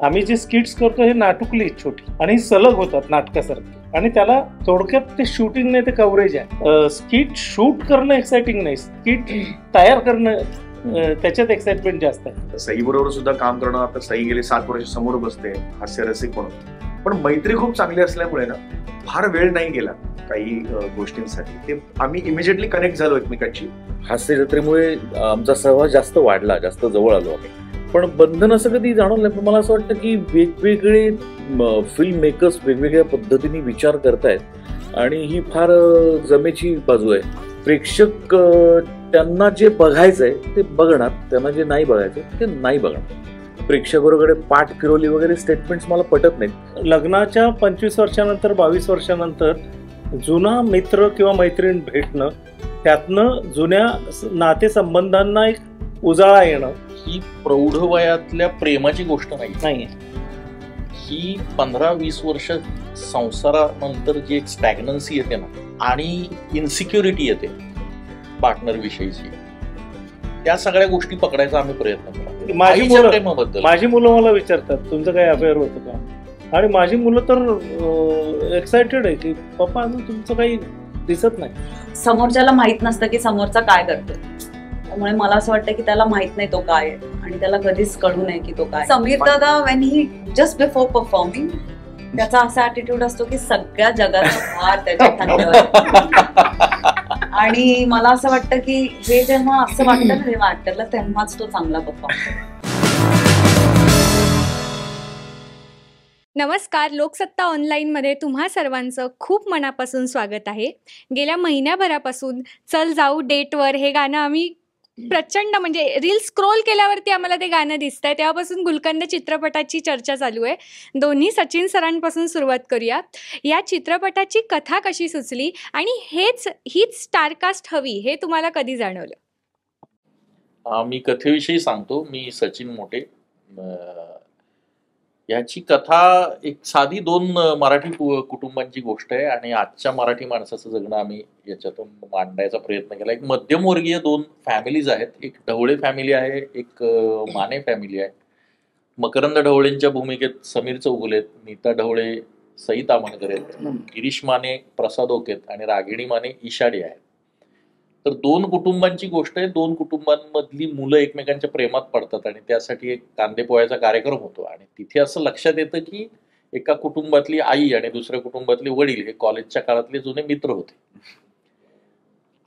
आम्ही जे स्किट्स करतो हे नाटुकली छोटी आणि सलग होतात नाटकासारखी, आणि त्याला थोडक्यात ते शूटिंग नाही, ते कव्हरेज आहे. स्किट शूट करणं एक्साइटिंग नाही, स्किट तयार करणं त्याच्यात एक्साइटमेंट जास्त आहे. सई बरोबर सुद्धा काम करणं, आता सई गेली 7 वर्ष समोर बसते हास्यरसिक म्हणून, पण मैत्री खूप चांगली असल्यामुळे ना फार वेळ नाही गेला काही गोष्टींसाठी. ते आम्ही इमिजिएटली कनेक्ट झालो एकमेकांशी. हास्य जत्रेमुळे आमचा सहवास जास्त वाढला, जास्त जवळ आलो आम्ही. पण बंधन असं कधी जाणवलं नाही. पण मला असं वाटतं की वेगवेगळे फिल्म मेकर्स वेगवेगळ्या पद्धतीने विचार करतायत आणि ही फार जमेची बाजू आहे. प्रेक्षक त्यांना जे बघायचंय ते बघणार, त्यांना जे नाही बघायचं ते नाही बघणार. प्रेक्षकाकडे पाठ फिरवली वगैरे स्टेटमेंट्स मला पटत नाहीत. लग्नाच्या 25 वर्षानंतर 22 वर्षानंतर जुना मित्र किंवा मैत्रीण भेटणं, त्यातनं जुन्या नातेसंबंधांना एक उजाळा येणं, ही प्रौढ वयातल्या प्रेमाची गोष्ट नाही. ही 15-20 वर्ष संसारानंतर जी एक स्टॅग्नन्सी येते ना आणि इन्सिक्युरिटी येते पार्टनर विषयीची, त्या सगळ्या गोष्टी पकडायचा आम्ही प्रयत्न केला. माझी मुलं मला विचारतात तुमचं काही अफेअर होतं का, आणि माझी मुलं तर एक्सायटेड आहे की पप्पा अजून तुमचं काही दिसत नाही. समोरच्याला माहित नसतं की समोरचा काय करतो, त्यामुळे मला असं वाटतं की त्याला माहित नाही तो काय आहे आणि त्याला कधीच कळू नये की तो काय. समीर दादा when he just before performing त्याचा असा ऍटिट्यूड असतो की सगळ्या जगाचा भार त्याच्या खांद्यावर, आणि मला असं वाटतं की हे जेव्हा असं वाटतं ना जेव्हा ऍक्टरला, तेव्हाच तो चांगला परफॉर्म करतो. नमस्कार, लोकसत्ता ऑनलाईनमध्ये तुम्हा सर्वांचं खूप मनापासून स्वागत आहे. गेल्या महिन्याभरापासून चल जाऊ डेटवर हे गाणं आम्ही प्रचंड म्हणजे रील स्क्रोल केल्यावरती आम्हाला ते गाणं दिसतंय. तेव्हापासून गुलकंद चित्रपटाची चर्चा चालू आहे. दोन्ही सचिन सरांपासून सुरुवात करूया. या चित्रपटाची कथा कशी सुचली आणि हीच स्टारकास्ट हवी हे तुम्हाला कधी जाणवलं? मी कथेविषयी सांगतो. मी सचिन मोटे. याची कथा एक साधी 2 मराठी कुटुंबांची गोष्ट आहे आणि आजच्या मराठी माणसाचं जगणं आम्ही याच्यातून मांडायचा प्रयत्न केला. एक मध्यमवर्गीय 2 फॅमिलीज आहेत. एक ढवळे फॅमिली आहे, एक माने फॅमिली आहे. मकरंद ढवळेंच्या भूमिकेत समीर चौगुले, नीता ढवळे सई तामणकर आहेत, गिरीश माने प्रसाद ओकेत आणि रागिणी माने ईशाडी आहेत. तर 2 कुटुंबांची गोष्ट आहे. 2 कुटुंबांमधली मुलं एकमेकांच्या प्रेमात पडतात आणि त्यासाठी एक कांदे पोह्याचा कार्यक्रम होतो. आणि तिथे असं लक्षात येतं की एका कुटुंबातली आई आणि दुसऱ्या कुटुंबातले वडील हे कॉलेजच्या काळातले जुने मित्र होते.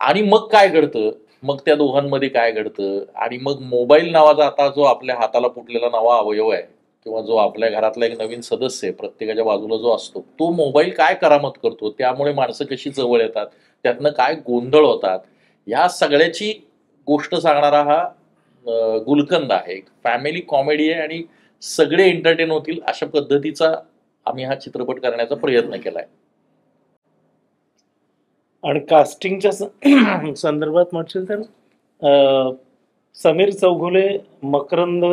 आणि मग काय घडतं, मग त्या दोघांमध्ये काय घडतं, आणि मग मोबाईल नावाचा आता जो आपल्या हाताला फुटलेला नवा अवयव आहे किंवा जो आपल्या घरातला एक नवीन सदस्य आहे, प्रत्येकाच्या बाजूला जो असतो, तो मोबाईल काय करामत करतो, त्यामुळे माणसं कशी जवळ येतात, त्यातनं काय गोंधळ होतात, ह्या सगळ्याची गोष्ट सांगणारा हा गुलकंद आहे. एक फॅमिली कॉमेडी आहे आणि सगळे एंटरटेन होतील अशा पद्धतीचा आम्ही हा चित्रपट करण्याचा प्रयत्न केलाय. आणि कास्टिंगच्या संदर्भात म्हणशील तर समीर चौगुले मकरंद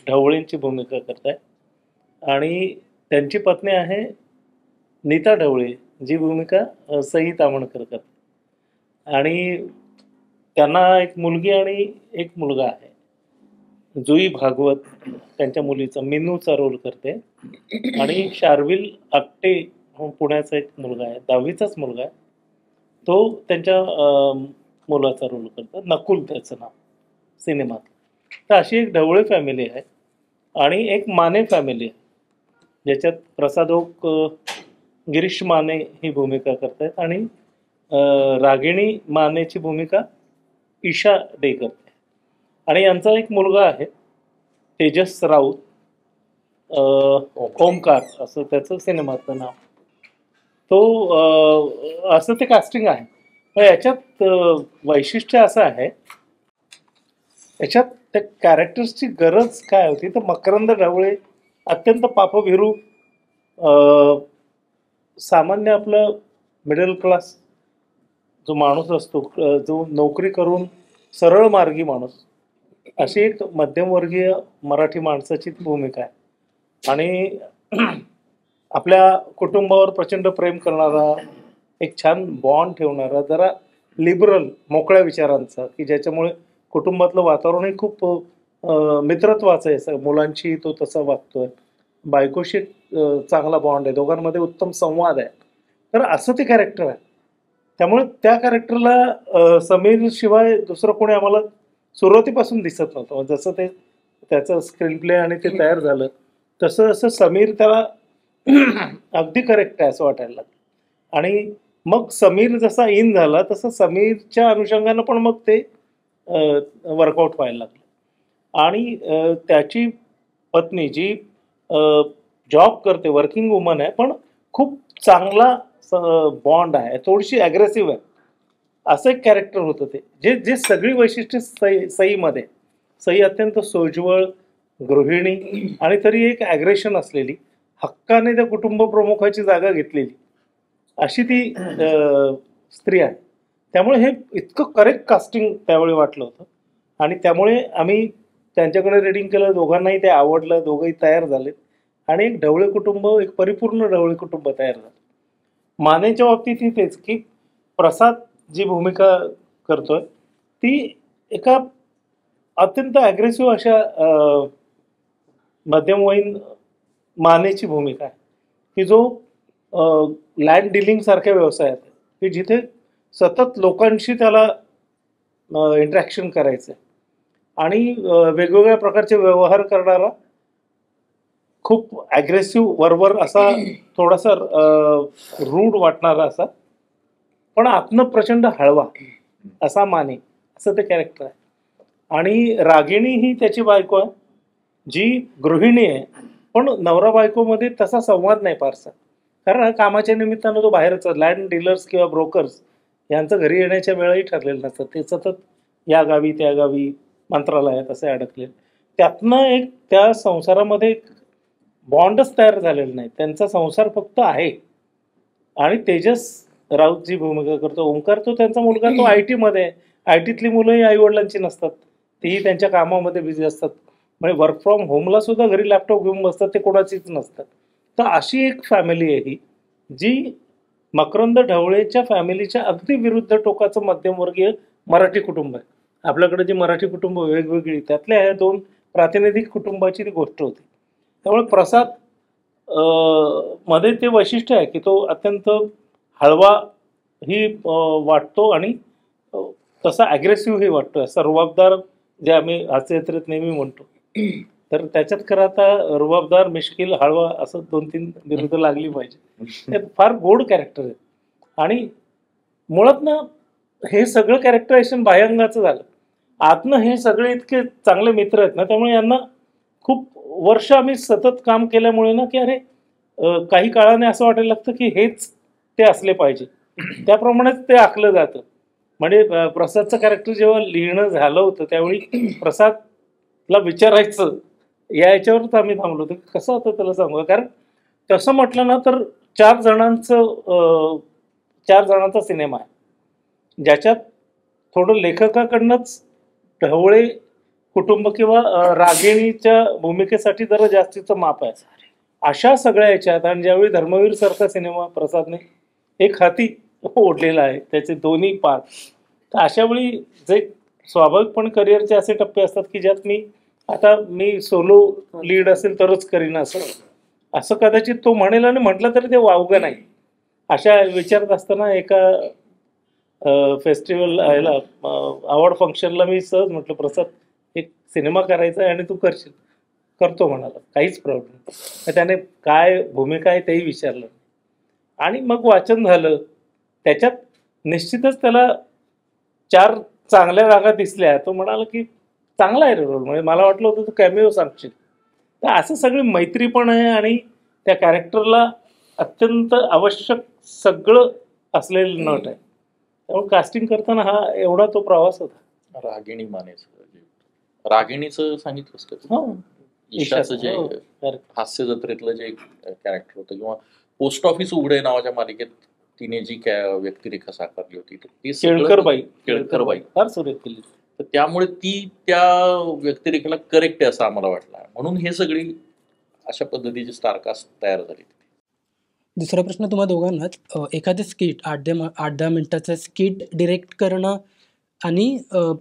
ढवळेंची भूमिका करताय आणि त्यांची पत्नी आहे नीता ढवळे, जी भूमिका सई तामणकर करतात. आणि त्यांना एक मुलगी आणि एक मुलगा आहे. जुई भागवत त्यांच्या मुलीचा मिनूचा रोल करते आणि शार्विल आपटे पुण्याचा एक मुलगा आहे, 10वीचाच मुलगा आहे, तो त्यांच्या मुलाचा रोल करतात. नकुल त्याचं नाव सिनेमात. तर अशी एक ढवळे फॅमिली आहे. आणि एक माने फॅमिली आहे ज्याच्यात प्रसाद ओक गिरीश माने ही भूमिका करतायत आणि रागिणी मानेची भूमिका ईशा डे करते. आणि यांचा एक मुलगा आहे तेजस राऊत, ओमकार असं त्याचं सिनेमाचं नाव. तो असं ते कास्टिंग आहे. पण याच्यात वैशिष्ट्य असं आहे, याच्यात त्या कॅरेक्टर्सची गरज काय होती तर मकरंद ढवळे अत्यंत पापभिरू, सामान्य आपलं मिडल क्लास जो माणूस असतो, जो नोकरी करून सरळ मार्गी माणूस, अशी एक मध्यमवर्गीय मराठी माणसाची भूमिका आहे. आणि आपल्या कुटुंबावर प्रचंड प्रेम करणारा, एक छान बॉन्ड ठेवणारा, जरा लिबरल मोकळ्या विचारांचा, की ज्याच्यामुळे कुटुंबातलं वातावरणही खूप मित्रत्वाचं आहे. मुलांशी तो तसा वागतोय. बायकोशी चांगला बॉन्ड आहे, दोघांमध्ये उत्तम संवाद आहे, तर असं ते कॅरेक्टर आहे. त्यामुळे त्या कॅरेक्टरला समीर शिवाय दुसरं कोणी आम्हाला सुरुवातीपासून दिसत नव्हतं. जसं ते त्याचं स्क्रीन प्ले आणि ते तयार झालं तसं तसं समीर त्याला अगदी करेक्ट आहे असं वाटायला लागलं. आणि मग समीर जसा इन झाला तसं समीरच्या अनुषंगानं पण मग ते वर्कआउट व्हायला लागलं. आणि त्याची पत्नी जी जॉब करते, वर्किंग वुमन आहे, पण खूप चांगला बॉन्ड आहे, थोडीशी ॲग्रेसिव्ह आहे, असं एक कॅरेक्टर होतं ते. जे जे सगळी वैशिष्ट्ये सईमध्ये, सई अत्यंत सोज्वळ, गृहिणी आणि तरी एक ॲग्रेशन असलेली, हक्काने त्या कुटुंब प्रमुखाची जागा घेतलेली अशी ती स्त्री आहे. त्यामुळे हे इतकं करेक्ट कास्टिंग त्यावेळी वाटलं होतं. आणि त्यामुळे आम्ही त्यांच्याकडे रिडिंग केलं, दोघांनाही ते आवडलं, दोघंही तयार झालेत आणि एक ढवळे कुटुंब, एक परिपूर्ण ढवळे कुटुंब तयार झालं. मानेच्या बाबतीतही तेच, की प्रसाद जी भूमिका करतोय ती एका अत्यंत ॲग्रेसिव्ह अशा मध्यमवयीन मानेची भूमिका आहे, की जो लँड डिलिंग सारख्या व्यवसायात आहे, की जिथे सतत लोकांशी त्याला इंटरॅक्शन करायचं आहे आणि वेगवेगळ्या प्रकारचे व्यवहार करणारा, खूप ॲग्रेसिव्ह वरवर असा, थोडासा रूढ वाटणारा असा, पण आतनं प्रचंड हळवा असा माने, असं ते कॅरेक्टर आहे. आणि रागिणी ही त्याची बायको आहे, जी गृहिणी आहे, पण नवरा बायकोमध्ये तसा संवाद नाही फारसा, कारण कामाच्या निमित्तानं तो बाहेरच, लँड डीलर्स किंवा ब्रोकर्स यांचं घरी येण्याच्या वेळाही ठरलेलं नसतं, ते सतत या गावी त्या गावी मंत्रालयात असे अडकले. त्यातनं एक त्या संसारामध्ये बॉन्डच तयार झालेला नाही, त्यांचा संसार फक्त आहे. आणि तेजस राऊत जी भूमिका करतो ओंकार, तो त्यांचा मुलगा, तो IT मध्ये आहे. IT तली मुलंही आईवडिलांची नसतात, तेही त्यांच्या कामामध्ये बिझी असतात, म्हणजे वर्क फ्रॉम होमला सुद्धा घरी लॅपटॉप घेऊन बसतात, ते कोणाचीच नसतात. तर अशी एक फॅमिली आहे ही, जी मकरंद ढवळेच्या फॅमिलीच्या अगदी विरुद्ध टोकाचं मध्यमवर्गीय मराठी कुटुंब आहे. आपल्याकडे जी मराठी कुटुंब वेगवेगळी, त्यातल्या ह्या 2 प्रातिनिधिक कुटुंबाची ती गोष्ट होती. त्यामुळे प्रसाद मध्ये ते वैशिष्ट्य आहे की तो अत्यंत हळवा ही वाटतो आणि तसा ॲग्रेसिव्हही वाटतो, असा रुबाबदार, जे आम्ही हास्यजत्रेत नेहमी म्हणतो. तर त्याच्यात खरं आता रुबाबदार, मिश्किल, हळवा असं 2-3 विरुद्ध लागली पाहिजे. ते फार गोड कॅरेक्टर आहे. आणि मुळात ना हे सगळं कॅरेक्टरायझेशन बाह्यंगाचं झालं, आतनं हे सगळे इतके चांगले मित्र आहेत ना, त्यामुळे यांना खूप वर्ष आम्ही सतत काम केल्यामुळे ना, की अरे काही काळाने असं वाटायला लागतं की हेच ते असले पाहिजे, त्याप्रमाणेच ते आखलं जातं. म्हणजे प्रसादचं कॅरेक्टर जेव्हा लिहिणं झालं होतं त्यावेळी प्रसादला विचारायचं या याच्यावरच आम्ही थांबलो होतो, कसं होतं त्याला सांगू. कारण तसं म्हटलं ना तर 4 जणांचा सिनेमा आहे, ज्याच्यात थोडं लेखकाकडनंच ढवळे कुटुंब किंवा रागिणीच्या भूमिकेसाठी जरा जास्तीचं माप आहे. अशा सगळ्या याच्यात, आणि ज्यावेळी धर्मवीर सारखा सिनेमा प्रसादने एक हाती ओढलेला आहे, त्याचे दोन्ही पार्ट, तर अशा वेळी जे स्वाभाविकपणे करिअरचे असे टप्पे असतात की ज्यात मी सोलो लीड असेल तरच करीन, असं कदाचित तो म्हणेल आणि म्हटलं तरी ते वावगं नाही. अशा विचारात असताना एका फेस्टिवल अवॉर्ड फंक्शनला मी सहज म्हटलं, प्रसाद एक सिनेमा करायचा आहे आणि तू करशील? करतो म्हणाला, काहीच प्रॉब्लेम नाही. त्याने काय भूमिका आहे तेही विचारलं आणि मग वाचन झालं. त्याच्यात निश्चितच त्याला 4 चांगल्या जागा दिसल्या. तो म्हणाला की चांगला आहे रे रोल, म्हणजे मला वाटलं होतं तू कॅमिओ सांगशील. तर असं सगळी मैत्री पण आहे आणि त्या कॅरेक्टरला अत्यंत आवश्यक सगळं असलेलं नट आहे. त्यामुळे कास्टिंग करताना हा एवढा तो प्रवास होता. रागिणी मानेचं, रागिणीचं सांगितलंस का तू? ईशाचं जे हास्य जत्रेतलं जे कॅरेक्टर होतं, किंवा पोस्ट ऑफिस उघडे नावाच्या मालिकेत तिने जी व्यक्तिरेखा साकारली होती, ती केळकरबाई फार सुरेख केली. तर त्यामुळे ती त्या व्यक्तिरेखेला करेक्ट आहे असं आम्हाला वाटलं, म्हणून हे सगळी अशा पद्धतीची स्टारकास्ट तयार झाली. दुसरा प्रश्न तुम्हा दोघांनाच, एखादं स्किट 8-10 मिनिटाचं स्किट डिरेक्ट करणं आणि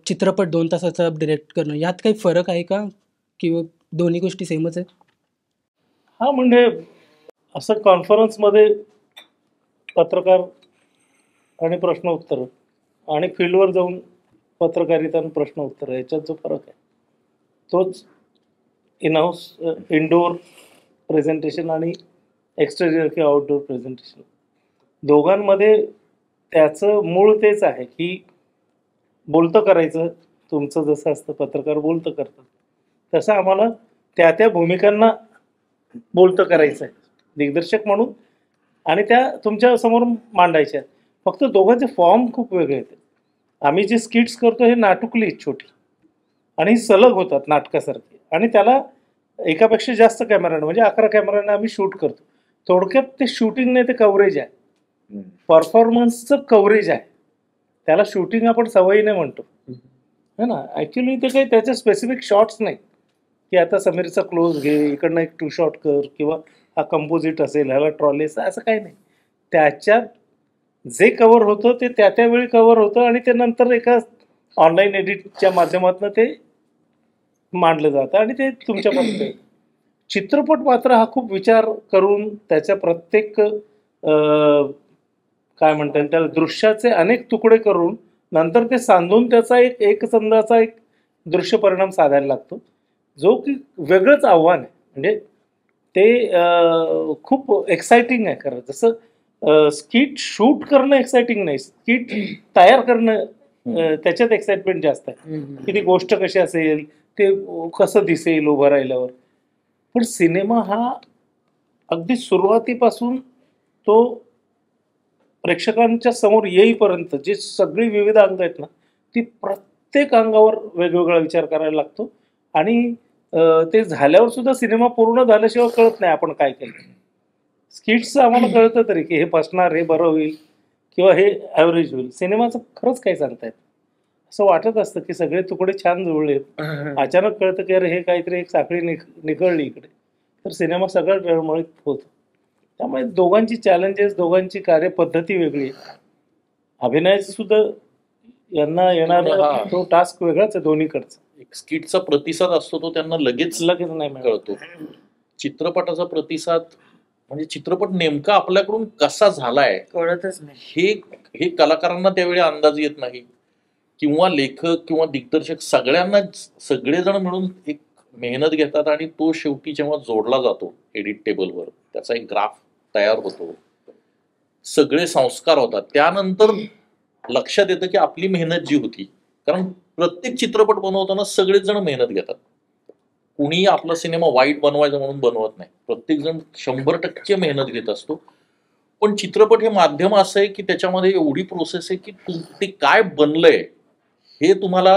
चित्रपट 2 तासाचा डिरेक्ट करणं, यात काही फरक आहे का, किंवा दोन्ही गोष्टी सेमच आहेत? हा म्हणजे असं कॉन्फरन्समध्ये पत्रकार आणि प्रश्न उत्तर आणि फील्डवर जाऊन पत्रकारिता आणि प्रश्न उत्तर याच्यात जो फरक आहे तोच इन हाऊस इनडोअर प्रेझेंटेशन आणि एक्सटेरियर किंवा आउटडोअर प्रेझेंटेशन दोघांमध्ये त्याचं मूळ तेच आहे की बोलतं करायचं. तुमचं जसं असतं पत्रकार बोलतं करतात तसं आम्हाला त्या त्या भूमिकांना बोलतं करायचं आहे दिग्दर्शक म्हणून आणि त्या तुमच्या समोर मांडायच्या आहेत. फक्त दोघांचे फॉर्म खूप वेगळे आहेत. आम्ही जे स्किट्स करतो हे नाटुकली छोटी आणि सलग होतात नाटकासारखे आणि त्याला एकापेक्षा जास्त कॅमेराने म्हणजे 11 कॅमेराने आम्ही शूट करतो. थोडक्यात ते शूटिंग नाही ते कव्हरेज आहे. परफॉर्मन्सचं कव्हरेज आहे. त्याला शूटिंग आपण सवयीने म्हणतो है ना. ॲक्च्युली ते काही त्याचे स्पेसिफिक शॉट्स नाही की आता समीरचा क्लोज घे इकडनं एक 2 शॉट कर किंवा हा कंपोजिट असेल ह्याला ट्रॉलेस असं काही नाही. त्याच्यात जे कव्हर होतं ते त्या त्यावेळी कव्हर होतं आणि ते नंतर एका ऑनलाईन एडिटच्या माध्यमातून ते मांडलं जातं आणि ते तुमच्यापर्यंत येतं. चित्रपट मात्र हा खूप विचार करून त्याच्या प्रत्येक काय म्हणता येईल त्याला दृश्याचे अनेक तुकडे करून नंतर ते सांधून त्याचा एक एकसंधाचा एक दृश्य परिणाम साधायला लागतो जो की वेगळंच आव्हान आहे. म्हणजे ते खूप एक्साइटिंग आहे खरं. जसं स्किट शूट करणं एक्साइटिंग नाही, स्किट तयार करणं त्याच्यात एक्साइटमेंट जास्त आहे की ती गोष्ट कशी असेल ते कसं दिसेल उभं राहिल्यावर. पण सिनेमा हा अगदी सुरुवातीपासून तो प्रेक्षकांच्या समोर येईपर्यंत जी सगळी विविध अंग आहेत ना ती प्रत्येक अंगावर वेगवेगळा विचार करायला लागतो आणि ते झाल्यावर सुद्धा सिनेमा पूर्ण झाल्याशिवाय कळत नाही आपण काय केलं. स्किट्सचं आम्हाला कळतं तरी की हे फसणार हे बरं होईल किंवा हे ॲव्हरेज होईल. सिनेमाचं खरंच काही सांगता येत असं वाटत असतं की सगळे तुकडे छान जुळलेत. अचानक कळतं की अरे हे काहीतरी एक साखळी निकळली इकडे तर सिनेमा सगळं डळमळीत होतं. त्यामुळे दोघांची चॅलेंजेस दोघांची कार्यपद्धती वेगळी आहे. अभिनयाचं सुद्धा यांना येणारा तो टास्क वेगळाच आहे दोन्हीकडचा. एक स्किटचा प्रतिसाद असतो तो त्यांना लगेच नाही कळतो. चित्रपटाचा प्रतिसाद म्हणजे चित्रपट नेमका आपल्याकडून कसा झालाय कळतच नाही. हे कलाकारांना त्यावेळी अंदाज येत नाही किंवा लेखक किंवा दिग्दर्शक सगळ्यांना सगळेजण मिळून एक मेहनत घेतात आणि तो शेवटी जेव्हा जोडला जातो एडिट टेबलवर त्याचा एक ग्राफ तयार होतो सगळे संस्कार होतात त्यानंतर लक्षात येतं की आपली मेहनत जी होती कारण प्रत्येक चित्रपट बनवताना सगळेच जण मेहनत घेतात. कुणीही आपला सिनेमा वाईट बनवायचा म्हणून बनवत नाही. प्रत्येक जण 100% मेहनत घेत असतो. पण चित्रपट हे माध्यम असं आहे की त्याच्यामध्ये एवढी प्रोसेस आहे की ते काय बनलंय हे तुम्हाला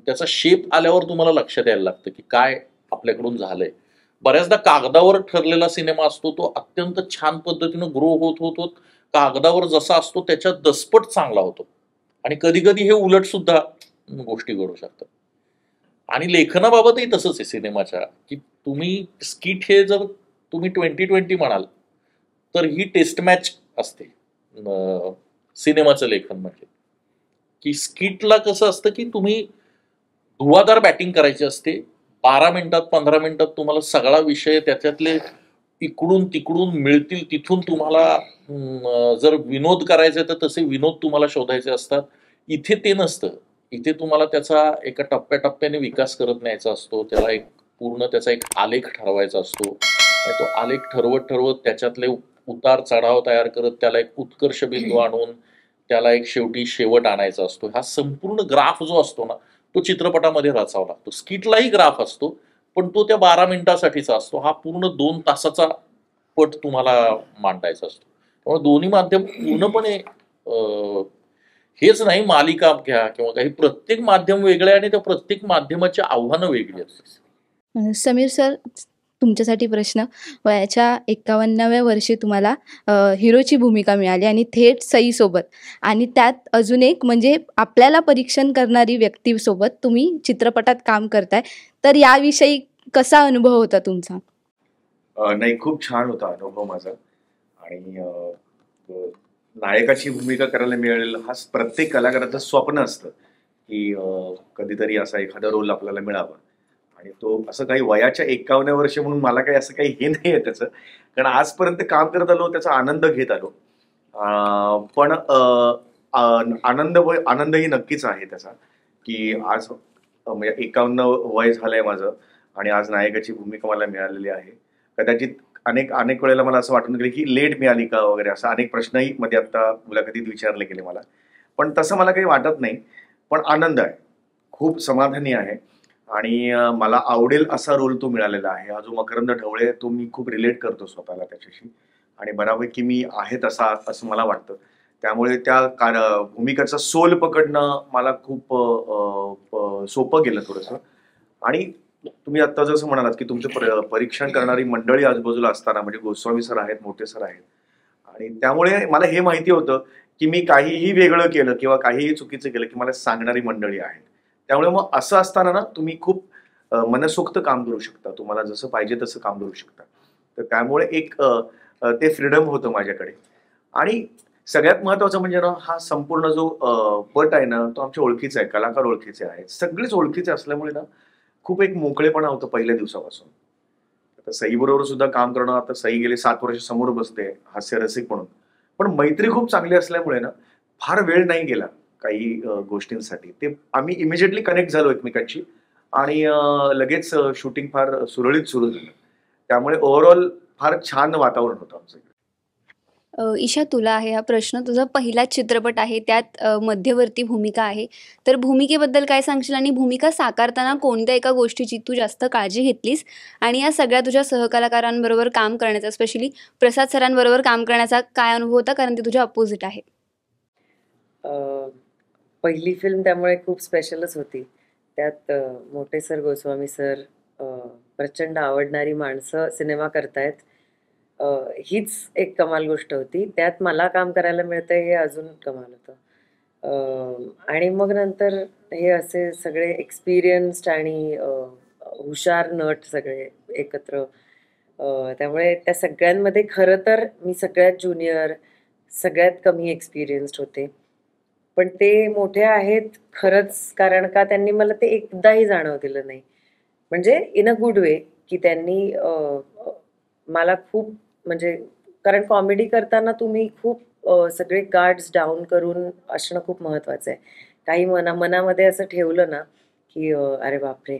त्याचा शेप आल्यावर तुम्हाला लक्षात यायला लागतं की काय आपल्याकडून झालंय. बऱ्याचदा कागदावर ठरलेला सिनेमा असतो तो अत्यंत छान पद्धतीनं ग्रो होत होत होत कागदावर जसा असतो त्याच्या दसपट चांगला होतो आणि कधी कधी हे उलट सुद्धा गोष्टी घडू शकतात. आणि लेखनाबाबतही तसंच आहे सिनेमाच्या की तुम्ही स्किट हे जर तुम्ही 2020 म्हणाल तर ही टेस्ट मॅच असते सिनेमाचं लेखन म्हणजे की स्किटला कसं असतं की तुम्ही धुवाधार बॅटिंग करायची असते. 12 मिनिटात 15 मिनिटात तुम्हाला सगळा विषय त्याच्यातले इकडून तिकडून मिळतील तिथून तुम्हाला जर विनोद करायचे तर तसे विनोद तुम्हाला शोधायचे असतात. इथे ते नसतं. इथे तुम्हाला त्याचा एका टप्प्याटप्प्याने विकास करत न्यायचा असतो. त्याला एक पूर्ण त्याचा एक आलेख ठरवायचा असतो आणि तो आलेख ठरवत त्याच्यातले उतार चढाव तयार करत त्याला एक उत्कर्ष बिंदू आणून त्याला एक शेवटी शेवट आणायचा असतो. हा संपूर्ण ग्राफ जो असतो ना तो चित्रपटामध्ये रचावा लागतो. स्किटलाही ग्राफ असतो पण तो त्या 12 मिनिटासाठीचा असतो. हा पूर्ण 2 तासाचा पट तुम्हाला मांडायचा असतो. त्यामुळे दोन्ही माध्यम पूर्णपणे हेच नाही मालिका घ्या किंवा काही प्रत्येक माध्यम वेगळे आणि त्या प्रत्येक माध्यमाची आव्हानं वेगळी असतात. समीर सर तुमच्यासाठी प्रश्न वयाच्या 51व्या वर्षी तुम्हाला हिरोची भूमिका मिळाली आणि थेट सईसोबत आणि त्यात अजून एक म्हणजे आपल्याला परीक्षण करणारी व्यक्तीसोबत तुम्ही चित्रपटात काम करताय तर याविषयी कसा अनुभव होता तुमचा? नाही खूप छान होता अनुभव माझा आणि नायकाची भूमिका करायला मिळेल हा प्रत्येक कलाकाराचं स्वप्न असतं की कधीतरी असा एखादा रोल आपल्याला मिळावा आणि तो असं काही वयाच्या 51 वर्ष म्हणून मला काही असं काही हे नाही आहे त्याचं, कारण आजपर्यंत काम करत आलो, त्याचा आनंद घेत आलो. पण आनंदही नक्कीच आहे त्याचा, की आज म्हणजे 51 वय झालंय माझं आणि आज नायकाची भूमिका मला मिळालेली आहे. कदाचित अनेक वेळेला मला असं वाटून गेलं की लेट मिळाली का वगैरे, असा अनेक प्रश्नही मध्ये आता मुलाखतीत विचारले गेले मला, पण तसं मला काही वाटत नाही. पण आनंद आहे, खूप समाधानी आहे आणि मला आवडेल असा रोल तो मिळालेला आहे. हा जो मकरंद ढवळे तो मी खूप रिलेट करतो स्वतःला त्याच्याशी आणि बऱ्यापैकी मी आहे तसा असं मला वाटतं. त्यामुळे त्या भूमिकेचा सोल पकडणं मला खूप सोपं गेलं थोडंसं. आणि तुम्ही आता जसं म्हणालात की तुमचं परीक्षण करणारी मंडळी आजूबाजूला असताना, म्हणजे गोस्वामी सर आहेत, मोठे सर आहेत, आणि त्यामुळे मला हे माहिती होतं की मी काहीही वेगळं केलं किंवा काहीही चुकीचं केलं की मला सांगणारी मंडळी आहेत. त्यामुळे मग असं असताना ना तुम्ही खूप मनसोक्त काम करू शकता, तुम्हाला जसं पाहिजे तसं काम करू शकता. तर त्यामुळे एक ते फ्रीडम होतं माझ्याकडे. आणि सगळ्यात महत्वाचं म्हणजे ना, हा संपूर्ण जो पट आहे ना, तो आमच्या ओळखीचा आहे, कलाकार ओळखीचे आहेत, सगळेच ओळखीचे असल्यामुळे ना खूप एक मोकळेपणा होतं पहिल्या दिवसापासून. आता सई बरोबर सुद्धा काम करणं, आता सई गेले 7 वर्ष समोर बसते हास्यरसिक म्हणून, पण मैत्री खूप चांगली असल्यामुळे ना फार वेळ नाही गेला काही गोष्टींसाठी. ते आम्ही इमिजिएटली कनेक्ट झालो एकमेकांशी आणि लगेच शूटिंग फार सुरळीत सुरू झालं. त्यामुळे ओव्हरऑल फार छान वातावरण होतं आमचं. ईशा, तुला आहे हा प्रश्न. तुझा पहिलाच चित्रपट आहे, त्यात मध्यवर्ती भूमिका आहे, तर भूमिकेबद्दल काय सांगशील आणि भूमिका साकारताना कोणत्या एका गोष्टीची तू जास्त काळजी घेतलीस आणि या सगळ्या तुझ्या सहकलाकारांबरोबर काम करण्याचा, स्पेशली प्रसाद सरांबरोबर काम करण्याचा काय अनुभव होता, कारण ते तुझ्या अपोजिट आहे? पहिली फिल्म त्यामुळे खूप स्पेशलच होती. त्यात मोठे सर, गोस्वामी सर, प्रचंड आवडणारी माणसं सिनेमा करतायत, हीच एक कमाल गोष्ट होती. त्यात मला काम करायला मिळतंय हे अजून कमाल होतं. आणि मग नंतर हे असे सगळे एक्सपिरियन्स्ड आणि हुशार नट सगळे एकत्र, त्यामुळे त्या सगळ्यांमध्ये खरं तर मी सगळ्यात ज्युनियर, सगळ्यात कमी एक्सपिरियन्स्ड होते. पण ते मोठे आहेत खरंच, कारण का त्यांनी मला ते एकदाही जाणव दिलं नाही, म्हणजे इन अ गुड वे, की त्यांनी मला खूप, म्हणजे कारण कॉमेडी करताना तुम्ही खूप सगळे गार्ड्स डाऊन करून असणं खूप महत्वाचं आहे. काही मनामध्ये असं ठेवलं ना की अरे बापरे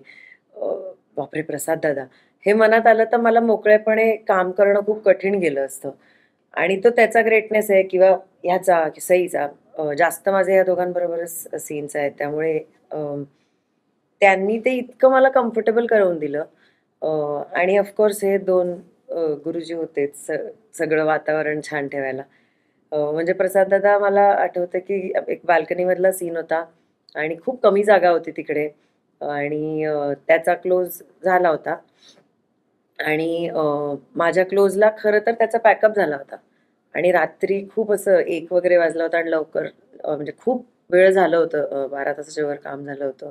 बापरे प्रसाद दादा, हे मनात आलं तर मला मोकळेपणे काम करणं खूप कठीण गेलं असतं. आणि तो त्याचा ग्रेटनेस आहे, किंवा ह्याचा सईचा, जास्त माझे या दोघांबरोबरच सीन्स आहेत, त्यामुळे त्यांनी ते इतकं मला कम्फर्टेबल करून दिलं. आणि ऑफकोर्स हे 2 गुरुजी होतेच सगळं वातावरण छान ठेवायला. म्हणजे प्रसाद दादा, मला आठवतं की एक बाल्कनीमधला सीन होता आणि खूप कमी जागा होती तिकडे, आणि त्याचा क्लोज झाला होता आणि माझ्या क्लोजला खरं तर त्याचा पॅकअप झाला होता आणि रात्री खूप असं 1 वगैरे वाजला होता आणि लवकर, म्हणजे खूप वेळ झालं होतं, 12 तासाच्या वर काम झालं होतं.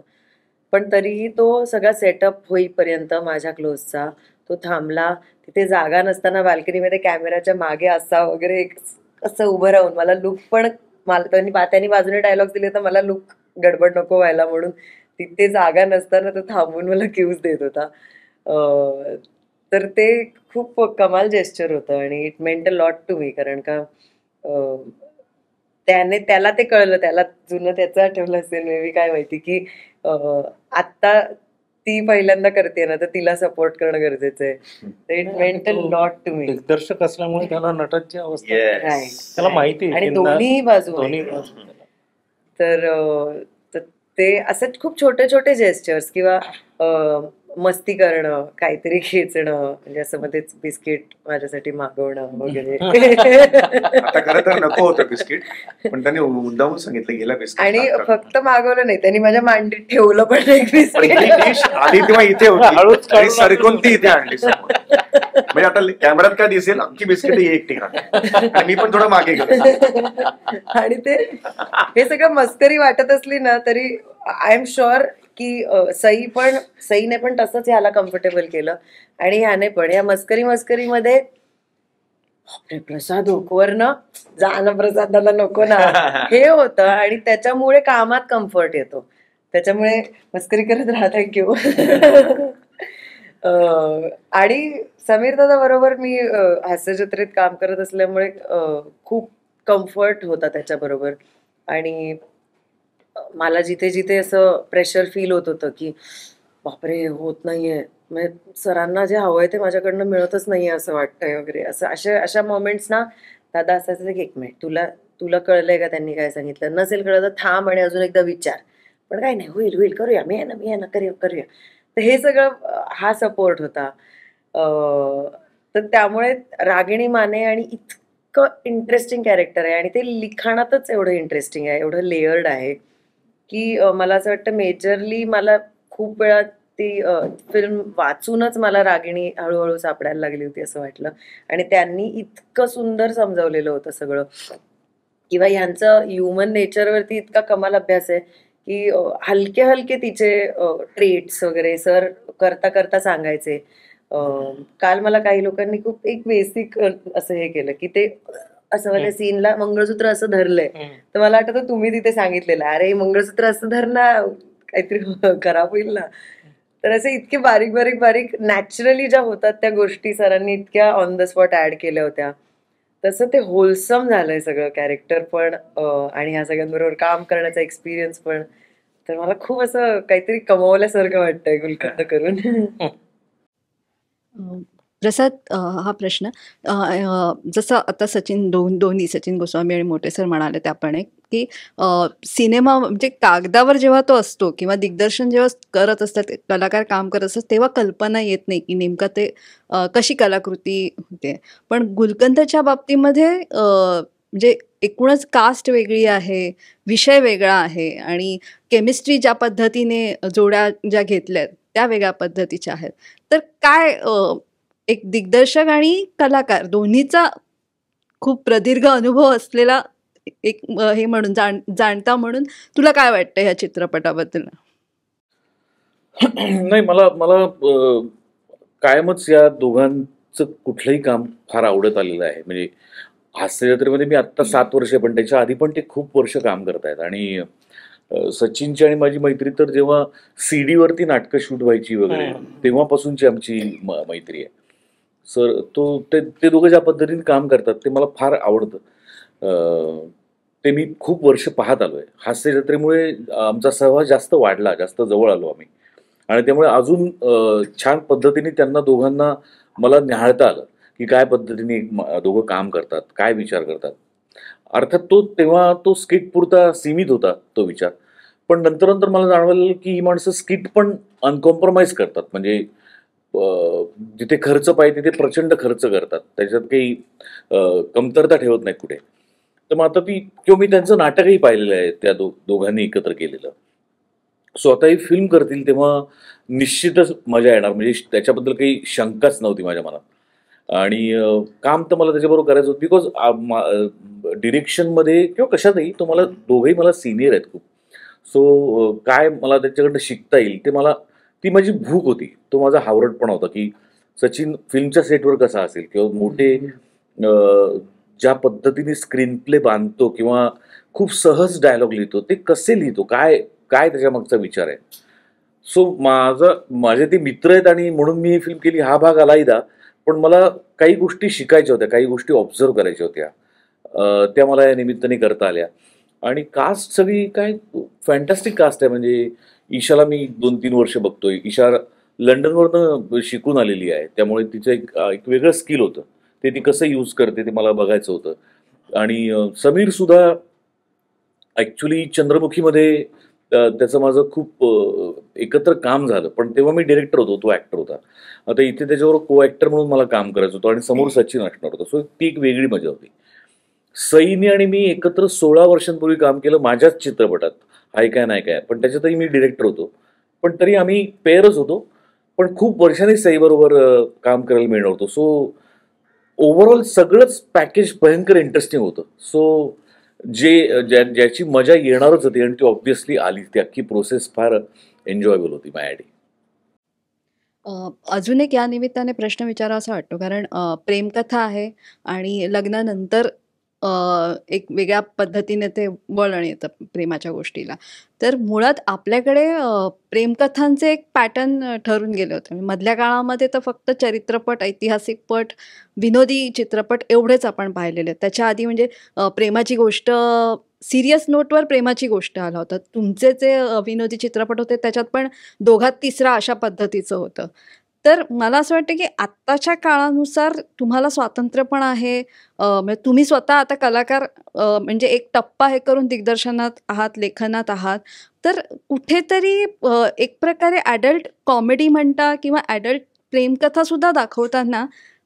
पण तरीही तो सगळा सेटअप होईपर्यंत माझ्या क्लोजचा तो थांबला. तिथे जागा नसताना बाल्कनीमध्ये कॅमेराच्या मागे असा वगैरे असं उभं राहून मला लुक, पण मला त्यांनी बाजूने डायलॉग्स दिले तर मला लुक गडबड नको व्हायला म्हणून तिथे जागा नसताना तो थांबून मला क्यूज देत होता. तर ते खूप कमाल जेस्चर होतं आणि it meant a lot to me, कारण का त्याला ते कळलं, त्याला जुनं त्याचं आठवलं असेल मे बी, काय माहिती, की आत्ता ती पहिल्यांदा करते ना, तर तिला सपोर्ट करणं गरजेचं आहे. It meant a lot to me. दिग्दर्शक असल्यामुळे त्याला नटाची अवस्था राईट, त्याला माहिती आहे आणि की दोन्ही बाजू दोन्ही आहेत. बाजू. तर ते असं खूप छोटे छोटे जेस्चर्स किंवा मस्ती करणं, काहीतरी खेचणं, म्हणजे असं मध्येच बिस्किट माझ्यासाठी मागवणं वगैरे. आता खरं तर नको होतं बिस्किट, पण त्याने मुद्दामून सांगितलं गेला बिस्किट. आणि फक्त मागवलं नाही, त्यांनी माझ्या मांडीत ठेवलं पण एक बिस्किट. डिश आली तेव्हा इथे होती आणि सरकून ती इथे आणली समोर. म्हणजे आता कॅमेऱ्यात काय दिसेल, आमची बिस्किट एक ठिकाणी आणि मी पण थोडं मागे गेलो. आणि ते हे सगळं मस्करी वाटत असली ना, तरी आय एम शुअर की सईने पण तसंच ह्याला कम्फर्टेबल केलं आणि ह्याने पण या मस्करीमध्ये प्रसाद ओकवरनं जाणं, प्रसादाला नको ना, हे होतं. आणि त्याच्यामुळे कामात कम्फर्ट येतो, त्याच्यामुळे मस्करी करत राहा. थँक्यू. आणि समीर दादा बरोबर मी हास्यजत्रेत काम करत असल्यामुळे खूप कम्फर्ट होता त्याच्याबरोबर. आणि मला जिथे जिथे असं प्रेशर फील होत होतं की बापरे होत नाहीये, म्हणजे सरांना जे हवंय ते माझ्याकडनं मिळतच नाहीये असं वाटतंय वगैरे, असं अशा मोमेंट्स ना दादा असायचं की 1 मिनिट, तुला तुला कळलंय का त्यांनी काय सांगितलं, नसेल कळलं तर थांब आणि अजून एकदा विचार, पण काय नाही, होईल होईल, करूया, मी आहे ना, करूया. तर हे सगळं हा सपोर्ट होता. तर त्यामुळे रागिणी माने आणि इतकं इंटरेस्टिंग कॅरेक्टर आहे आणि ते लिखाणातच एवढं इंटरेस्टिंग आहे, एवढं लेयर्ड आहे की मला असं वाटतं मेजरली मला खूप वेळा ती फिल्म वाचूनच मला रागिणी हळूहळू सापडायला लागली होती असं वाटलं. आणि त्यांनी इतकं सुंदर समजावलेलं होतं सगळं, किंवा ह्यांचं ह्युमन नेचरवरती इतका कमाल अभ्यास आहे की हलके हलके तिचे ट्रेट्स वगैरे सर करता करता सांगायचे. काल मला काही लोकांनी खूप एक बेसिक असं हे केलं की ते असं वाल्या सीनला मंगळसूत्र असं धरलंय, तर मला वाटतं तुम्ही तिथे सांगितलेलं, अरे मंगळसूत्र असं धर ना, काहीतरी खराब होईल ना. तर असे इतके बारीक बारीक बारीक नॅचरली ज्या होतात त्या गोष्टी सरांनी इतक्या ऑन द स्पॉट ऍड केल्या होत्या. तसं ते होलसम झालंय सगळं कॅरेक्टर पण आणि ह्या सगळ्यांबरोबर काम करण्याचा एक्सपिरियन्स पण. तर मला खूप असं काहीतरी कमावल्यासारखं वाटतंय गुलकंद करून. प्रसाद, हा प्रश्न जसं आता दोन्ही सचिन गोस्वामी आणि मोटे सर म्हणाले त्याप्रमाणे की सिनेमा म्हणजे कागदावर जेव्हा तो असतो किंवा दिग्दर्शन जेव्हा करत असतात, कलाकार काम करत असतात, तेव्हा कल्पना येत नाही की नेमकं ते कशी कलाकृती होते. पण गुलकंदच्या बाबतीमध्ये म्हणजे एकूणच कास्ट वेगळी आहे, विषय वेगळा आहे आणि केमिस्ट्री ज्या पद्धतीने जोड्या ज्या घेतल्यात त्या वेगळ्या पद्धतीच्या आहेत. तर काय एक दिग्दर्शक आणि कलाकार दोन्हीचा खूप प्रदीर्घ अनुभव असलेला एक हे म्हणून जाणता म्हणून तुला काय वाटतं ह्या चित्रपटाबद्दल? नाही, मला मला कायमच या दोघांचं कुठलंही काम फार आवडत आलेलं आहे. म्हणजे हास्यजत्रेमध्ये मी आत्ता 7 वर्ष, पण त्याच्या आधी पण ते खूप वर्ष काम करतायत. आणि सचिनची आणि माझी मैत्री तर जेव्हा CD वरती नाटकं शूट व्हायची वगैरे तेव्हापासूनची आमची मैत्री आहे. सर ते दोघं ज्या पद्धतीने काम करतात ते मला फार आवडतं. ते मी खूप वर्ष पाहत आलोय. हास्यजत्रेमुळे आमचा सहवास जास्त वाढला, जास्त जवळ आलो आम्ही, आणि त्यामुळे अजून छान पद्धतीने त्यांना दोघांना मला निहाळता आलं की काय पद्धतीने दोघं काम करतात, काय विचार करतात. अर्थात तेव्हा तो स्किट पुरता सीमित होता तो विचार, पण नंतर नंतर मला जाणवलं की ही माणसं स्किट पण अनकॉम्प्रोमाइज करतात. म्हणजे जिथे खर्च पाहिजे तिथे प्रचंड खर्च करतात, त्याच्यात काही कमतरता ठेवत नाही कुठे. तर मग आता किंवा मी त्यांचं नाटकही पाहिलेलं आहे त्या दोघांनी एकत्र केलेलं. सो आता ही फिल्म करतील तेव्हा निश्चितच मजा येणार, म्हणजे त्याच्याबद्दल काही शंकाच नव्हती माझ्या मनात. आणि काम तर मला त्याच्याबरोबर करायचं होतं, बिकॉज डिरेक्शनमध्ये किंवा कशातही मला दोघंही मला सिनियर आहेत खूप. सो काय मला त्याच्याकडनं शिकता येईल ती माझी भूक होती, तो माझा हावरटपणा होता की सचिन फिल्मच्या सेटवर कसा असेल, किंवा मोठे ज्या पद्धतीने स्क्रीन प्ले बांधतो किंवा खूप सहज डायलॉग लिहितो, ते कसे लिहितो, काय त्याच्या मागचा विचार आहे. सो माझे ते मित्र आहेत आणि म्हणून मी ही फिल्म केली, हा भाग आलाहीदा. पण मला काही गोष्टी शिकायच्या होत्या, काही गोष्टी ऑब्झर्व करायच्या होत्या, त्या मला या निमित्ताने करता आल्या. आणि कास्ट सगळी काय फॅन्टॅस्टिक कास्ट आहे. म्हणजे ईशाला मी 2-3 वर्ष बघतोय. ईशा लंडनवरनं शिकून आलेली आहे, त्यामुळे तिचं एक वेगळं स्किल होतं, ते ती कसं यूज करते ते मला बघायचं होतं. आणि समीर सुद्धा ॲक्च्युली चंद्रमुखीमध्ये त्याचं माझं खूप एकत्र काम झालं, पण तेव्हा मी डिरेक्टर होतो, तो ॲक्टर होता. आता इथे त्याच्याबरोबर को ॲक्टर म्हणून मला काम करायचं होतं आणि समोर सचिन असणार होता. सो ती एक वेगळी मजा होती. सईने आणि मी एकत्र 16 वर्षांपूर्वी काम केलं माझ्याच चित्रपटात, हाय काय नाही काय, पण त्याच्यातही मी डिरेक्टर होतो. पण तरी आम्ही पेअरच होतो, पण खूप वर्षांनी सईबरोबर काम करायला मिळणार होतं. सो ओव्हरऑल सगळंच पॅकेज भयंकर इंटरेस्टिंग होतं. सो ज्याची मजा येणारच होती आणि ती ऑब्व्हियसली आली. ती अख्खी प्रोसेस फार एन्जॉयबल होती माझ्यासाठी. अजून एक या निमित्ताने प्रश्न विचारावा असं वाटतो, कारण प्रेमकथा आहे आणि लग्नानंतर एक वेगळ्या पद्धतीने ते वळण येतं प्रेमाच्या गोष्टीला. तर मुळात आपल्याकडे प्रेमकथांचे एक पॅटर्न ठरून गेले होते. मधल्या काळामध्ये तर फक्त चरित्रपट, ऐतिहासिक पट, विनोदी चित्रपट एवढेच आपण पाहिलेले. त्याच्या आधी म्हणजे प्रेमाची गोष्ट, सिरियस नोटवर प्रेमाची गोष्ट आला होता. तुमचे जे विनोदी चित्रपट होते त्याच्यात पण दोघात तिसरा अशा पद्धतीचं होतं. तर मला असं वाटतं की आत्ताच्या काळानुसार तुम्हाला स्वातंत्र्य पण आहे. म्हणजे तुम्ही स्वतः आता कलाकार, म्हणजे एक टप्पा हे करून दिग्दर्शनात आहात, लेखनात आहात. तर कुठेतरी एक प्रकारे ॲडल्ट कॉमेडी म्हणता किंवा ॲडल्ट प्रेमकथासुद्धा दाखवताना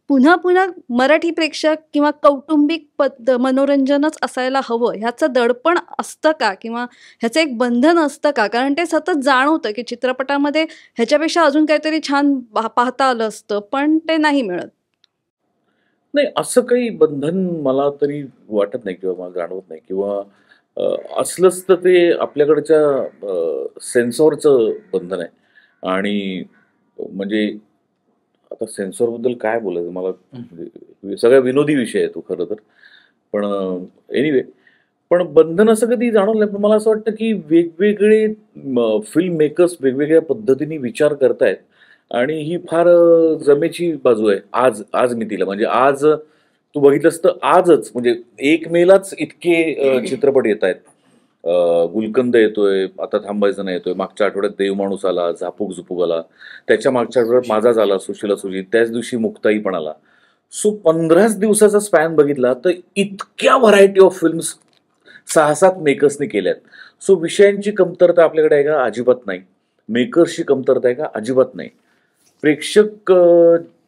पुन्हा पुन्हा मराठी प्रेक्षक किंवा कौटुंबिक मनोरंजनच असायला हवं ह्याचं दडपण असतं का, किंवा ह्याचं एक बंधन असतं का? कारण ते सतत जाणवतं की चित्रपटामध्ये ह्याच्यापेक्षा अजून काहीतरी छान पाहता आलं असतं, पण ते नाही मिळत. नाही, असं काही बंधन मला तरी वाटत नाही किंवा मला जाणवत नाही, किंवा असलंच तर ते आपल्याकडच्या सेन्सॉरचं बंधन आहे. आणि म्हणजे आता सेन्सॉरबद्दल काय बोलायचं मला, म्हणजे सगळ्या विनोदी विषय आहे तो खरं तर. पण एनिवे, पण बंधन असं कधी जाणवलं नाही. पण मला असं वाटतं की वेगवेगळे फिल्म मेकर्स वेगवेगळ्या पद्धतीने विचार करतायत आणि ही फार जमेची बाजू आहे. आज मी तिला म्हणजे आज तू बघितलंस तर आजच म्हणजे 1 मेलाच इतके चित्रपट येत आहेत. गुलकंद येतोय, आता थांबायचं नाही येतोय, मागच्या आठवड्यात देव माणूस आला, झापूक झुपूक आला, त्याच्या मागच्या आठवड्यात माझाच आला, सुशीला सुजित, त्याच दिवशी मुक्ताई पण आला. सो 15 दिवसाचा स्पॅन बघितला तर इतक्या व्हरायटी ऑफ फिल्म्स 6-7 मेकर्सनी केल्यात. सो विषयांची कमतरता आपल्याकडे आहे का? अजिबात नाही. मेकर्सची कमतरता आहे का? अजिबात नाही. प्रेक्षक